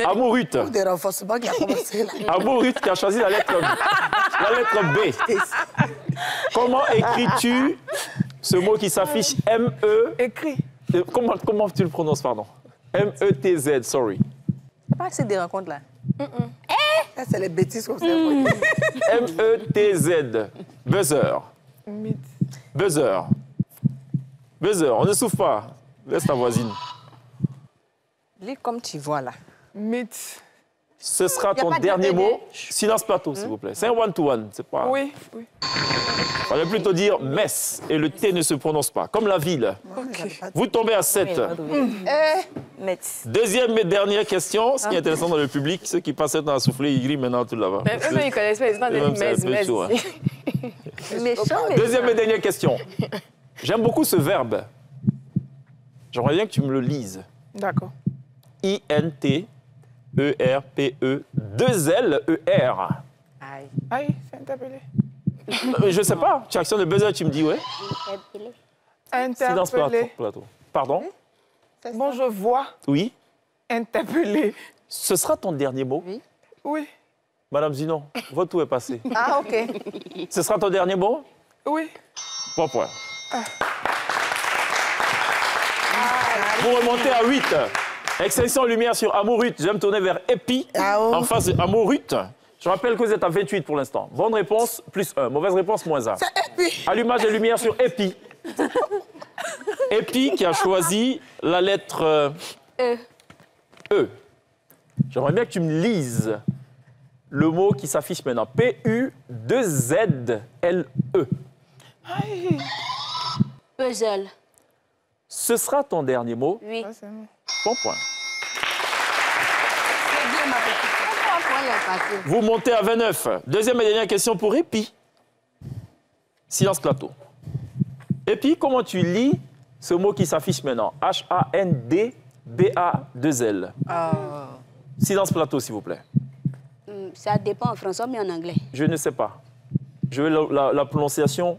Amourut. Des renforcements qui a commencé là. Amourut qui a choisi la lettre B. Comment écris-tu ce mot qui s'affiche M-E... Écrit. Comment tu le prononces, pardon? M-E-T-Z, sorry. Pas assez des rencontres là. Ça, c'est les bêtises qu'on fait. M-E-T-Z. Buzzer. Buzzer. Buzzer, on ne souffle pas. Laisse ta voisine. Lis comme tu vois là. Mythe. Ce sera Y a ton pas de dernier ED. mot. Silence plateau, s'il vous plaît. C'est un one-to-one, c'est pas... Oui, oui. On va plutôt dire Metz, et le T ne se prononce pas, comme la ville. Vous tombez à 7. Metz. Deuxième et dernière question, ce qui est intéressant dans le public, ceux qui passaient dans à souffler, ils grillent maintenant tout là-bas. Mais eux, ils connaissent pas, ils ont Eux-mêmes, des c'est un peu mez. chaud, hein. Méchant, mais... Deuxième et dernière question. J'aime beaucoup ce verbe. J'aimerais bien que tu me le lises. D'accord. I-N-T-E-R-P-E, 2-L-E-R. Aïe. Aïe, c'est interpellé. Je sais pas. Tu actionnes le buzzer, tu me dis ouais. Silence Interpellé. plateau. Pardon? Bon, je vois. Oui. Interpellé. Ce sera ton dernier mot? Oui. Oui. Madame Zinon, votre tour est passé. Ah, OK. Ce sera ton dernier mot? Oui. Bon point. Vous remontez à 8. Exception lumière sur Amourut. Je vais me tourner vers Epi, en face de Amourut. Je rappelle que vous êtes à 28 pour l'instant. Bonne réponse, plus 1. Mauvaise réponse, moins 1. Allumage de lumière sur Epi. Epi qui a choisi la lettre E. J'aimerais bien que tu me lises le mot qui s'affiche maintenant. P-U-2-Z-L-E. Puzzle. Ce sera ton dernier mot. Oui. Bon point. Vous montez à 29. Deuxième et dernière question pour Epi. Silence plateau. Epi, comment tu lis ce mot qui s'affiche maintenant? H-A-N-D-B-A-2-L. Silence plateau, s'il vous plaît. Ça dépend en français, mais en anglais. Je ne sais pas. Je veux la prononciation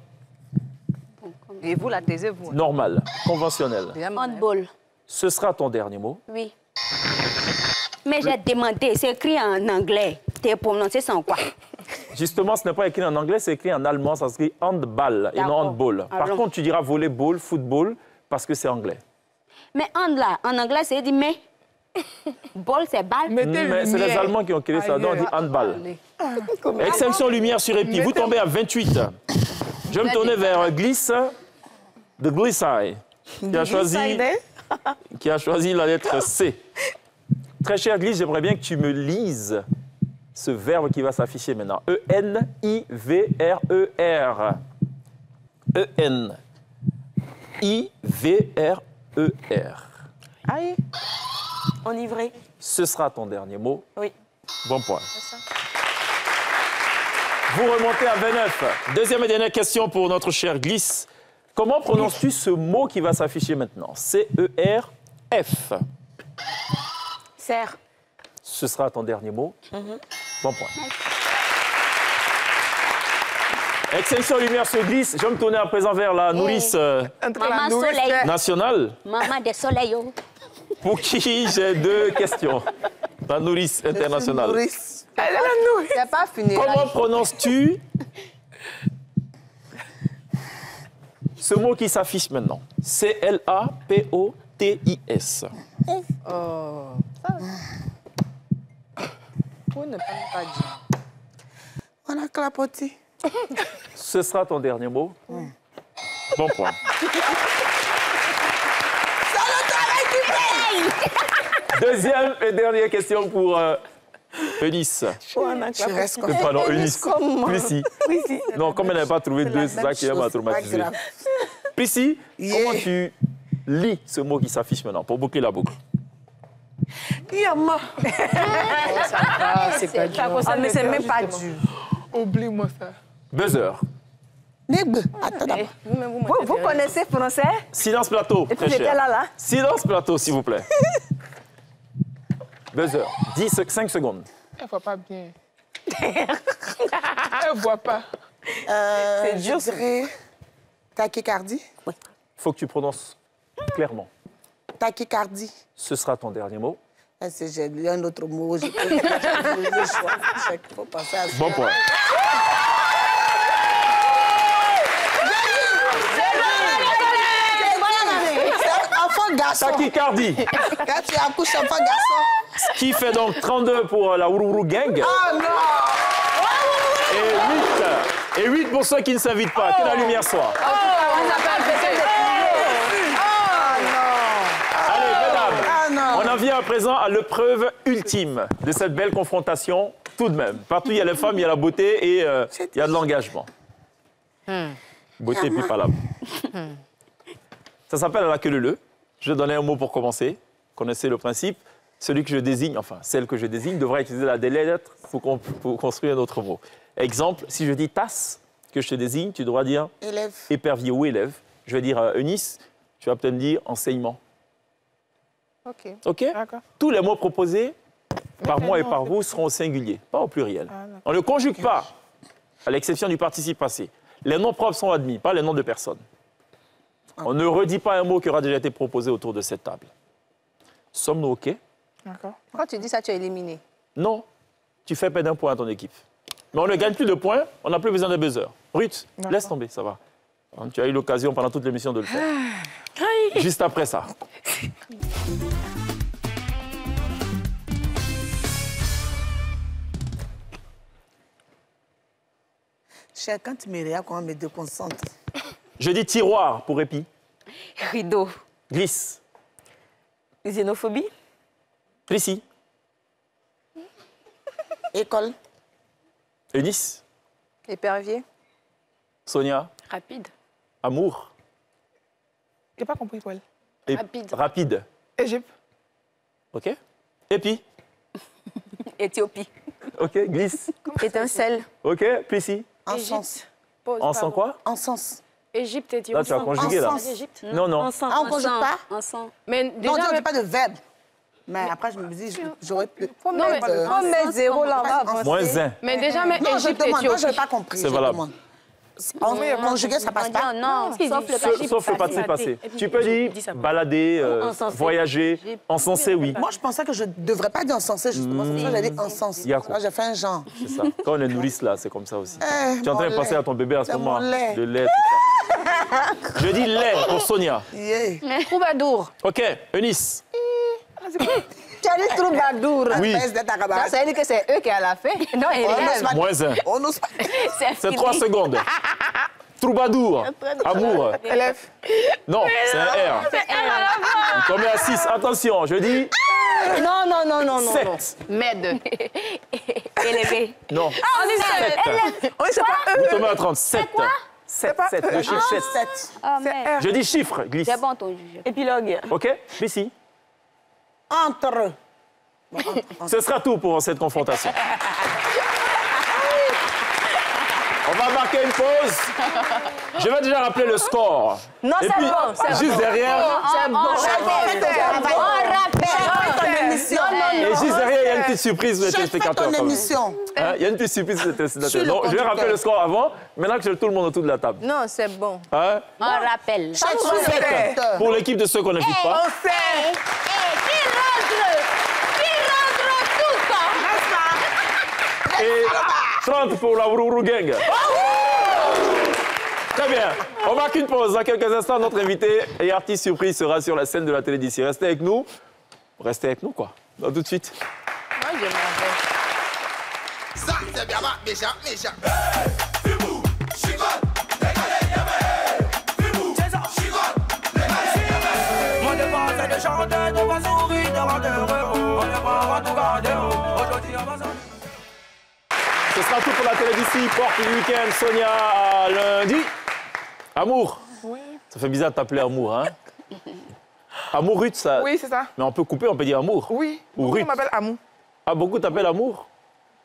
Et vous, la taisez-vous? Normal, conventionnel. Handball. Ce sera ton dernier mot. Oui. Mais j'ai demandé, c'est écrit en anglais. T'es prononcé sans quoi? Justement, ce n'est pas écrit en anglais, c'est écrit en allemand, ça s'écrit handball et non handball. Par contre, tu diras volleyball, football, parce que c'est anglais. Mais hand là, en anglais, c'est dit mais. Ball, c'est balle. Mais c'est les Allemands qui ont créé ça, donc on dit handball. Extinction lumière sur épi. Vous tombez à 28. Je vais me tourner vers Glisse de Glissai, qui a choisi la lettre C. Très cher Glisse, j'aimerais bien que tu me lises ce verbe qui va s'afficher maintenant. E-N-I-V-R-E-R. E-N-I-V-R-E-R. Aïe. Enivré. Ce sera ton dernier mot. Oui. Bon point. Vous remontez à 29. Deuxième et dernière question pour notre cher Glisse. Comment prononces-tu ce mot qui va s'afficher maintenant? C-E-R-F. Serre. Ce sera ton dernier mot. Bon point. Extinction lumière se glisse. Je vais me tourner à présent vers la nourrice nationale. Maman des soleils. Pour qui j'ai 2 questions. La nourrice internationale. Elle est la nourrice. C'est pas fini. Comment prononces-tu ce mot qui s'affiche maintenant? C-L-A-P-O-T-I-S. Oh. Pour ne pas dire. On a clapoté. Ce sera ton dernier mot. Bon point. C'est le travail qui paye. Deuxième et dernière question pour Eunice. Je reste comme Pardon, Eunice. Prissy. Non, comme elle n'avait pas trouvé 2, c'est ça qui m'a traumatisé. Prissy, comment tu lis ce mot qui s'affiche maintenant pour boucler la boucle? Yama. C'est pas dur. Mais c'est même pas dur. Oublie-moi ça. Buzzer. Vous connaissez français? Silence plateau, Et puis très j'étais cher. là. Silence plateau, s'il vous plaît. Buzzer. 5 secondes. Elle voit pas bien. Elle voit pas. C'est dur. Je dirais tachycardie. Il faut que tu prononces clairement. Tachycardie. Ce sera ton dernier mot. J'ai lu un autre mot. Je peux le choix. Il faut penser à ça. Bon point. Enfant garçon. Tachycardie. Quand tu accouches enfant garçon. Ce qui fait donc 32 pour la Ourourou Gang. Oh non. Et 8 pour ceux qui ne s'invitent pas. Que la lumière soit. Allez, mesdames, on en vient à présent à l'épreuve ultime de cette belle confrontation. Tout de même. Partout, il y a les femmes, il y a la beauté et il y a de l'engagement. Beauté puis palabre. Ça s'appelle à la queue leu. Je vais donner un mot pour commencer. Connaissez le principe. Celui que je désigne, enfin, celle que je désigne, devra utiliser la des lettres pour construire un autre mot. Exemple, si je dis tasse, que je te désigne, tu devras dire élève. Épervier ou élève. Je vais dire Eunice, tu vas peut-être me dire enseignement. OK. OK? Tous les mots proposés par moi et par vous seront au singulier, pas au pluriel. On ne conjugue pas, à l'exception du participe passé. Les noms propres sont admis, pas les noms de personnes. On ne redit pas un mot qui aura déjà été proposé autour de cette table. Sommes-nous OK? D'accord. Quand tu dis ça, tu es éliminé. Non. Tu fais perdre un point à ton équipe. Mais on ne gagne plus de points, on n'a plus besoin de buzzer. Ruth, laisse tomber, ça va. Tu as eu l'occasion pendant toute l'émission de le faire. Juste après ça. Quand tu me regardes, comment me déconcentre. Je dis tiroir pour épi. Rideau. Glisse. Xénophobie. Prissy. École. Eunice. Épervier. Sonia. Rapide. Amour. J'ai pas compris, Paul. Rapide. Rapide. Égypte. OK. Épi. Éthiopie. OK. Glisse. Étincelle. OK. Prissy. Encens. Encens quoi? Encens. Égypte, Éthiopie. Là, tu as conjugué, là. Non, non. Encens. Ah, on ne conjugue pas? Encens. Mais Non, déjà, on ne dit pas de verbe. Mais après, je me dis, j'aurais pu. faut mettre 0 là-bas. -1. Mais déjà, mais Non, je Égypte, demande. Moi, je Éthiopie. n'ai pas compris. C'est je valable. demande. conjugué, ça passe pas. Non, sauf le participe passé. Tu peux dire balader, voyager, encenser, oui. Moi, je pensais que je ne devrais pas dire encenser, justement. C'est pour ça que j'ai dit encense. J'ai fait un genre. C'est ça. Quand on est nourrice, là, c'est comme ça aussi. Tu es en train de passer à ton bébé à ce moment. Le lait, tout ça. Je dis lait pour Sonia. Troubadour. OK, Eunice. Tu as dit troubadour. Oui. Ça veut dire que c'est eux qui à la fin. Non, Moins 1. C'est 3 secondes. Troubadour. Amour. Élève. Non, c'est un R. Vous tombez à 6. Attention, je dis... Non. 7. Med. Élevé. Non. On dit 7. Vous tombez à 37. 7, le chiffre 7. Je dis chiffre, glisse. C'est bon ton juge. Épilogue. OK, ici. Entre. Ce sera tout pour cette confrontation. On va marquer une pause. Je vais déjà rappeler le score. Non, et c'est puis, bon. juste derrière... C'est bon. Et juste derrière, il y a une petite surprise pour les téléspectateurs. ton émission. Il y a une petite surprise pour les téléspectateurs. Donc, je vais rappeler le score avant, maintenant que j'ai tout le monde autour de la table. Non, c'est bon. On rappelle. 7 pour l'équipe de ceux qu'on n'invite pas. On sait. Qui rentre tout. Et 30 pour la Wourourou Gang. Très bien. On marque une pause. Dans quelques instants, notre invité et artiste surprise sera sur la scène de la télé d'ici. Restez avec nous. Restez avec nous, quoi. À tout de suite. Moi, je m'en vais. Ça, c'est bien, méchant. Mon départ, c'est de chanter, de voir sourire, de rendre heureux. On est pas à tout garder. Aujourd'hui, on va s'en... Ce sera tout pour la télé d'ici. Porte du week-end. Sonia, à lundi. Amour. Oui. Ça fait bizarre de t'appeler Amour, hein? Amour Ruth, ça... Oui, c'est ça. Mais on peut couper, on peut dire Amour. Oui. Ou Beaucoup Ruth. m'appelle Amou. Ah, beaucoup t'appellent Amour?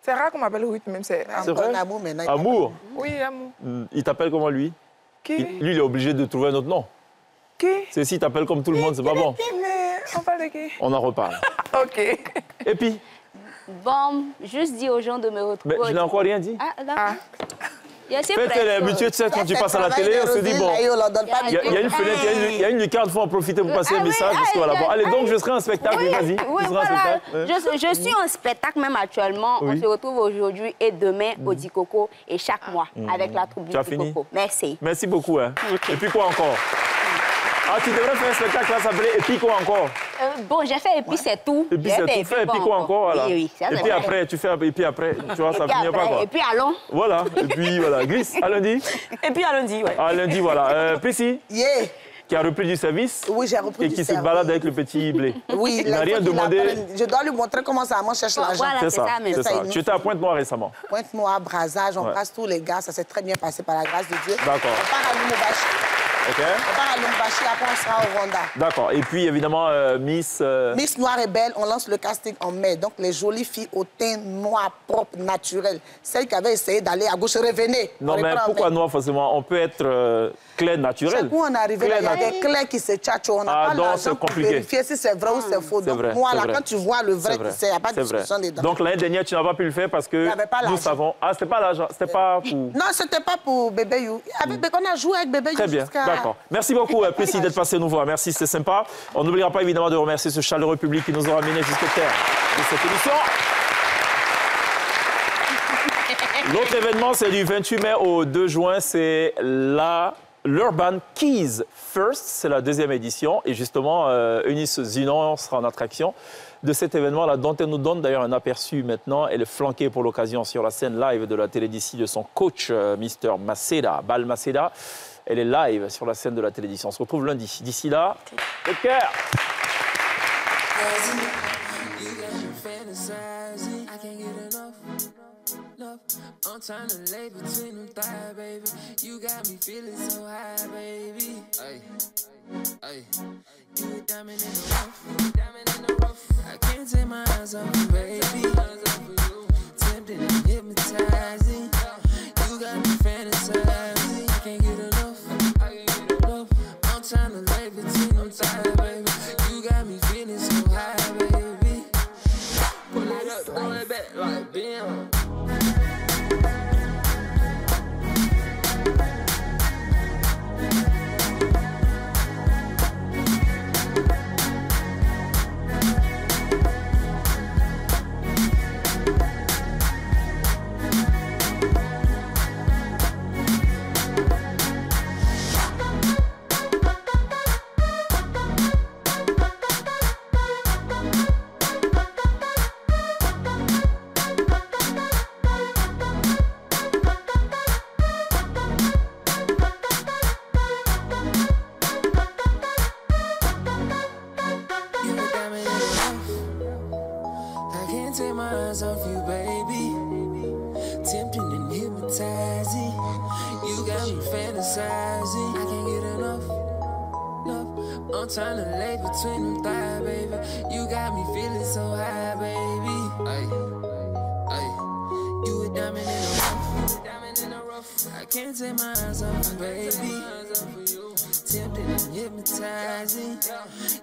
C'est rare qu'on m'appelle Ruth, même c'est C'est vrai? Amour, maintenant. Amour? Oui, Amou. Il t'appelle comment, lui? Qui? Lui, il est obligé de trouver un autre nom. Qui? C'est s'il t'appelle comme tout le monde, c'est pas bon. Mais on parle de qui? On en reparle. OK. Et puis? Bon, juste dis aux gens de me retrouver. Mais je n'ai encore rien dit. Ah, là. Faites les habitués, tu sais, quand tu passes à la télé, on se dit, bon, il y a une fenêtre, il y a une lucarne, il faut en profiter pour passer un message. Parce que, voilà. Bon, allez, donc, je serai en spectacle, vas-y. Oui, voilà. Je suis en spectacle même actuellement. On se retrouve aujourd'hui et demain au Dikoko et chaque mois avec la troupe du Tu as fini? Dikoko. Merci. Merci beaucoup. Hein. Et puis quoi encore? Ah, tu devrais faire un spectacle là, ça s'appelait Et puis quoi encore? Bon, j'ai fait et puis c'est tout. Et puis c'est tout fait, et puis quoi encore? Voilà. Oui, ça, et puis après, tu fais et puis après, tu vois, ça finit pas quoi. Et puis allons. Voilà, et puis voilà, glisse, à lundi. Et puis à lundi, ouais. À lundi, voilà. Plessis, qui a repris du service. Oui, j'ai repris et du qui service. se balade avec le petit blé. Oui, il n'a rien demandé. Je dois lui montrer comment ça marche, cherche l'argent. Voilà, c'est ça, c'est ça. Tu étais à Pointe-Noire récemment. Pointe-Noire, Brazzage, on passe tous les gars, ça s'est très bien passé par la grâce de Dieu. D'accord. On part à Lumumbashi. OK. On part à Lumumbashi, après on sera au Rwanda. D'accord. Et puis, évidemment, Miss... Miss Noire et Belle, on lance le casting en mai. Donc, les jolies filles au teint noir, propre, naturel. Celles qui avaient essayé d'aller à gauche, revenez. Non, mais pourquoi noir, forcément? On peut être clair naturel. Chaque fois on est arrivé, il y a des clairs qui se tchatchent. On n'a pas l'argent pour vérifier si c'est vrai ou c'est faux. Donc, vrai, moi, là, quand tu vois le vrai, tu sais, il n'y a pas de discussion dedans. Donc, l'année dernière, tu n'as pas pu le faire parce que nous savons... Ah, c'était pas l'argent, c'était pas pour... Non, c'était pas pour Bébé You. On a joué avec Bébé You jusqu'à... Très bien, d'accord. Merci beaucoup, Plessis, d'être passé nous voir. Merci, c'était sympa. On n'oubliera pas évidemment de remercier ce chaleureux public qui nous a ramenés jusqu'au terme de cette émission. L'autre événement, c'est du 28 mai au 2 juin. C'est l'Urban Keys First. C'est la deuxième édition. Et justement, Eunice Zinon sera en attraction de cet événement-là, dont elle nous donne d'ailleurs un aperçu maintenant. Elle est flanquée pour l'occasion sur la scène live de la télé d'ici de son coach, Mr. Maceda, Bal Maceda. Elle est live sur la scène de la télévision. On se retrouve lundi. D'ici là, take care. I'm trying to lay between them thighs, baby. You got me feeling so high, baby. Ay, ay, you a diamond in the rough, I can't take my eyes off you, baby. Tempting and hypnotizing. You got me fantasizing. I can't get enough. I'm trying to lay between them thighs, baby. You got me feeling so high, baby. Pull it up, throw it back like bam. You got me fantasizing. I can't get enough. I'm trying to lay between them thighs, baby. You got me feeling so high, baby. Ay, ay. You a diamond in the rough. I can't take my eyes off you, baby. Tempted and hypnotizing.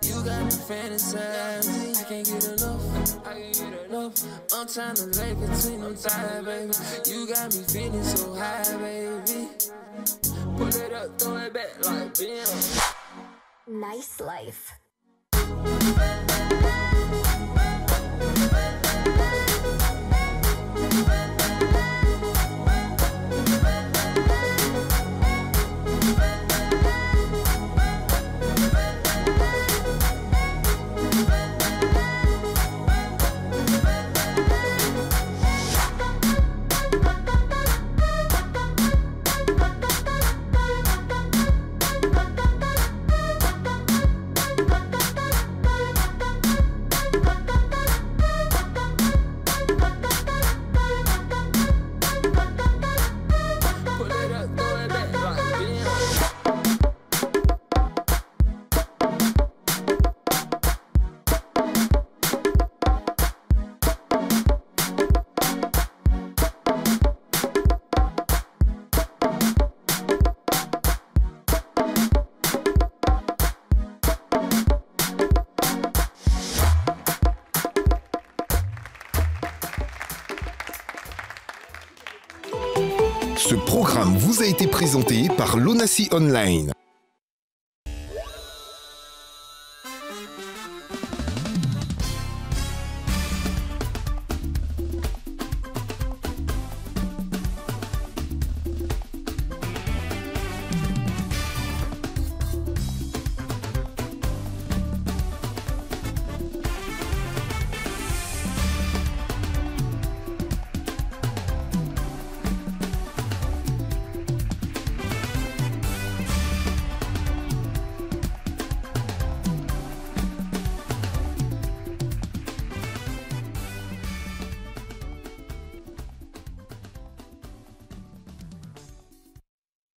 You got me fantasizing. I can't get enough. I'm trying to lay between them thighs, baby. You got me feeling so high, baby. Pull it up, throw it back like bam. Nice life. Ce programme vous a été présenté par l'ONACI Online.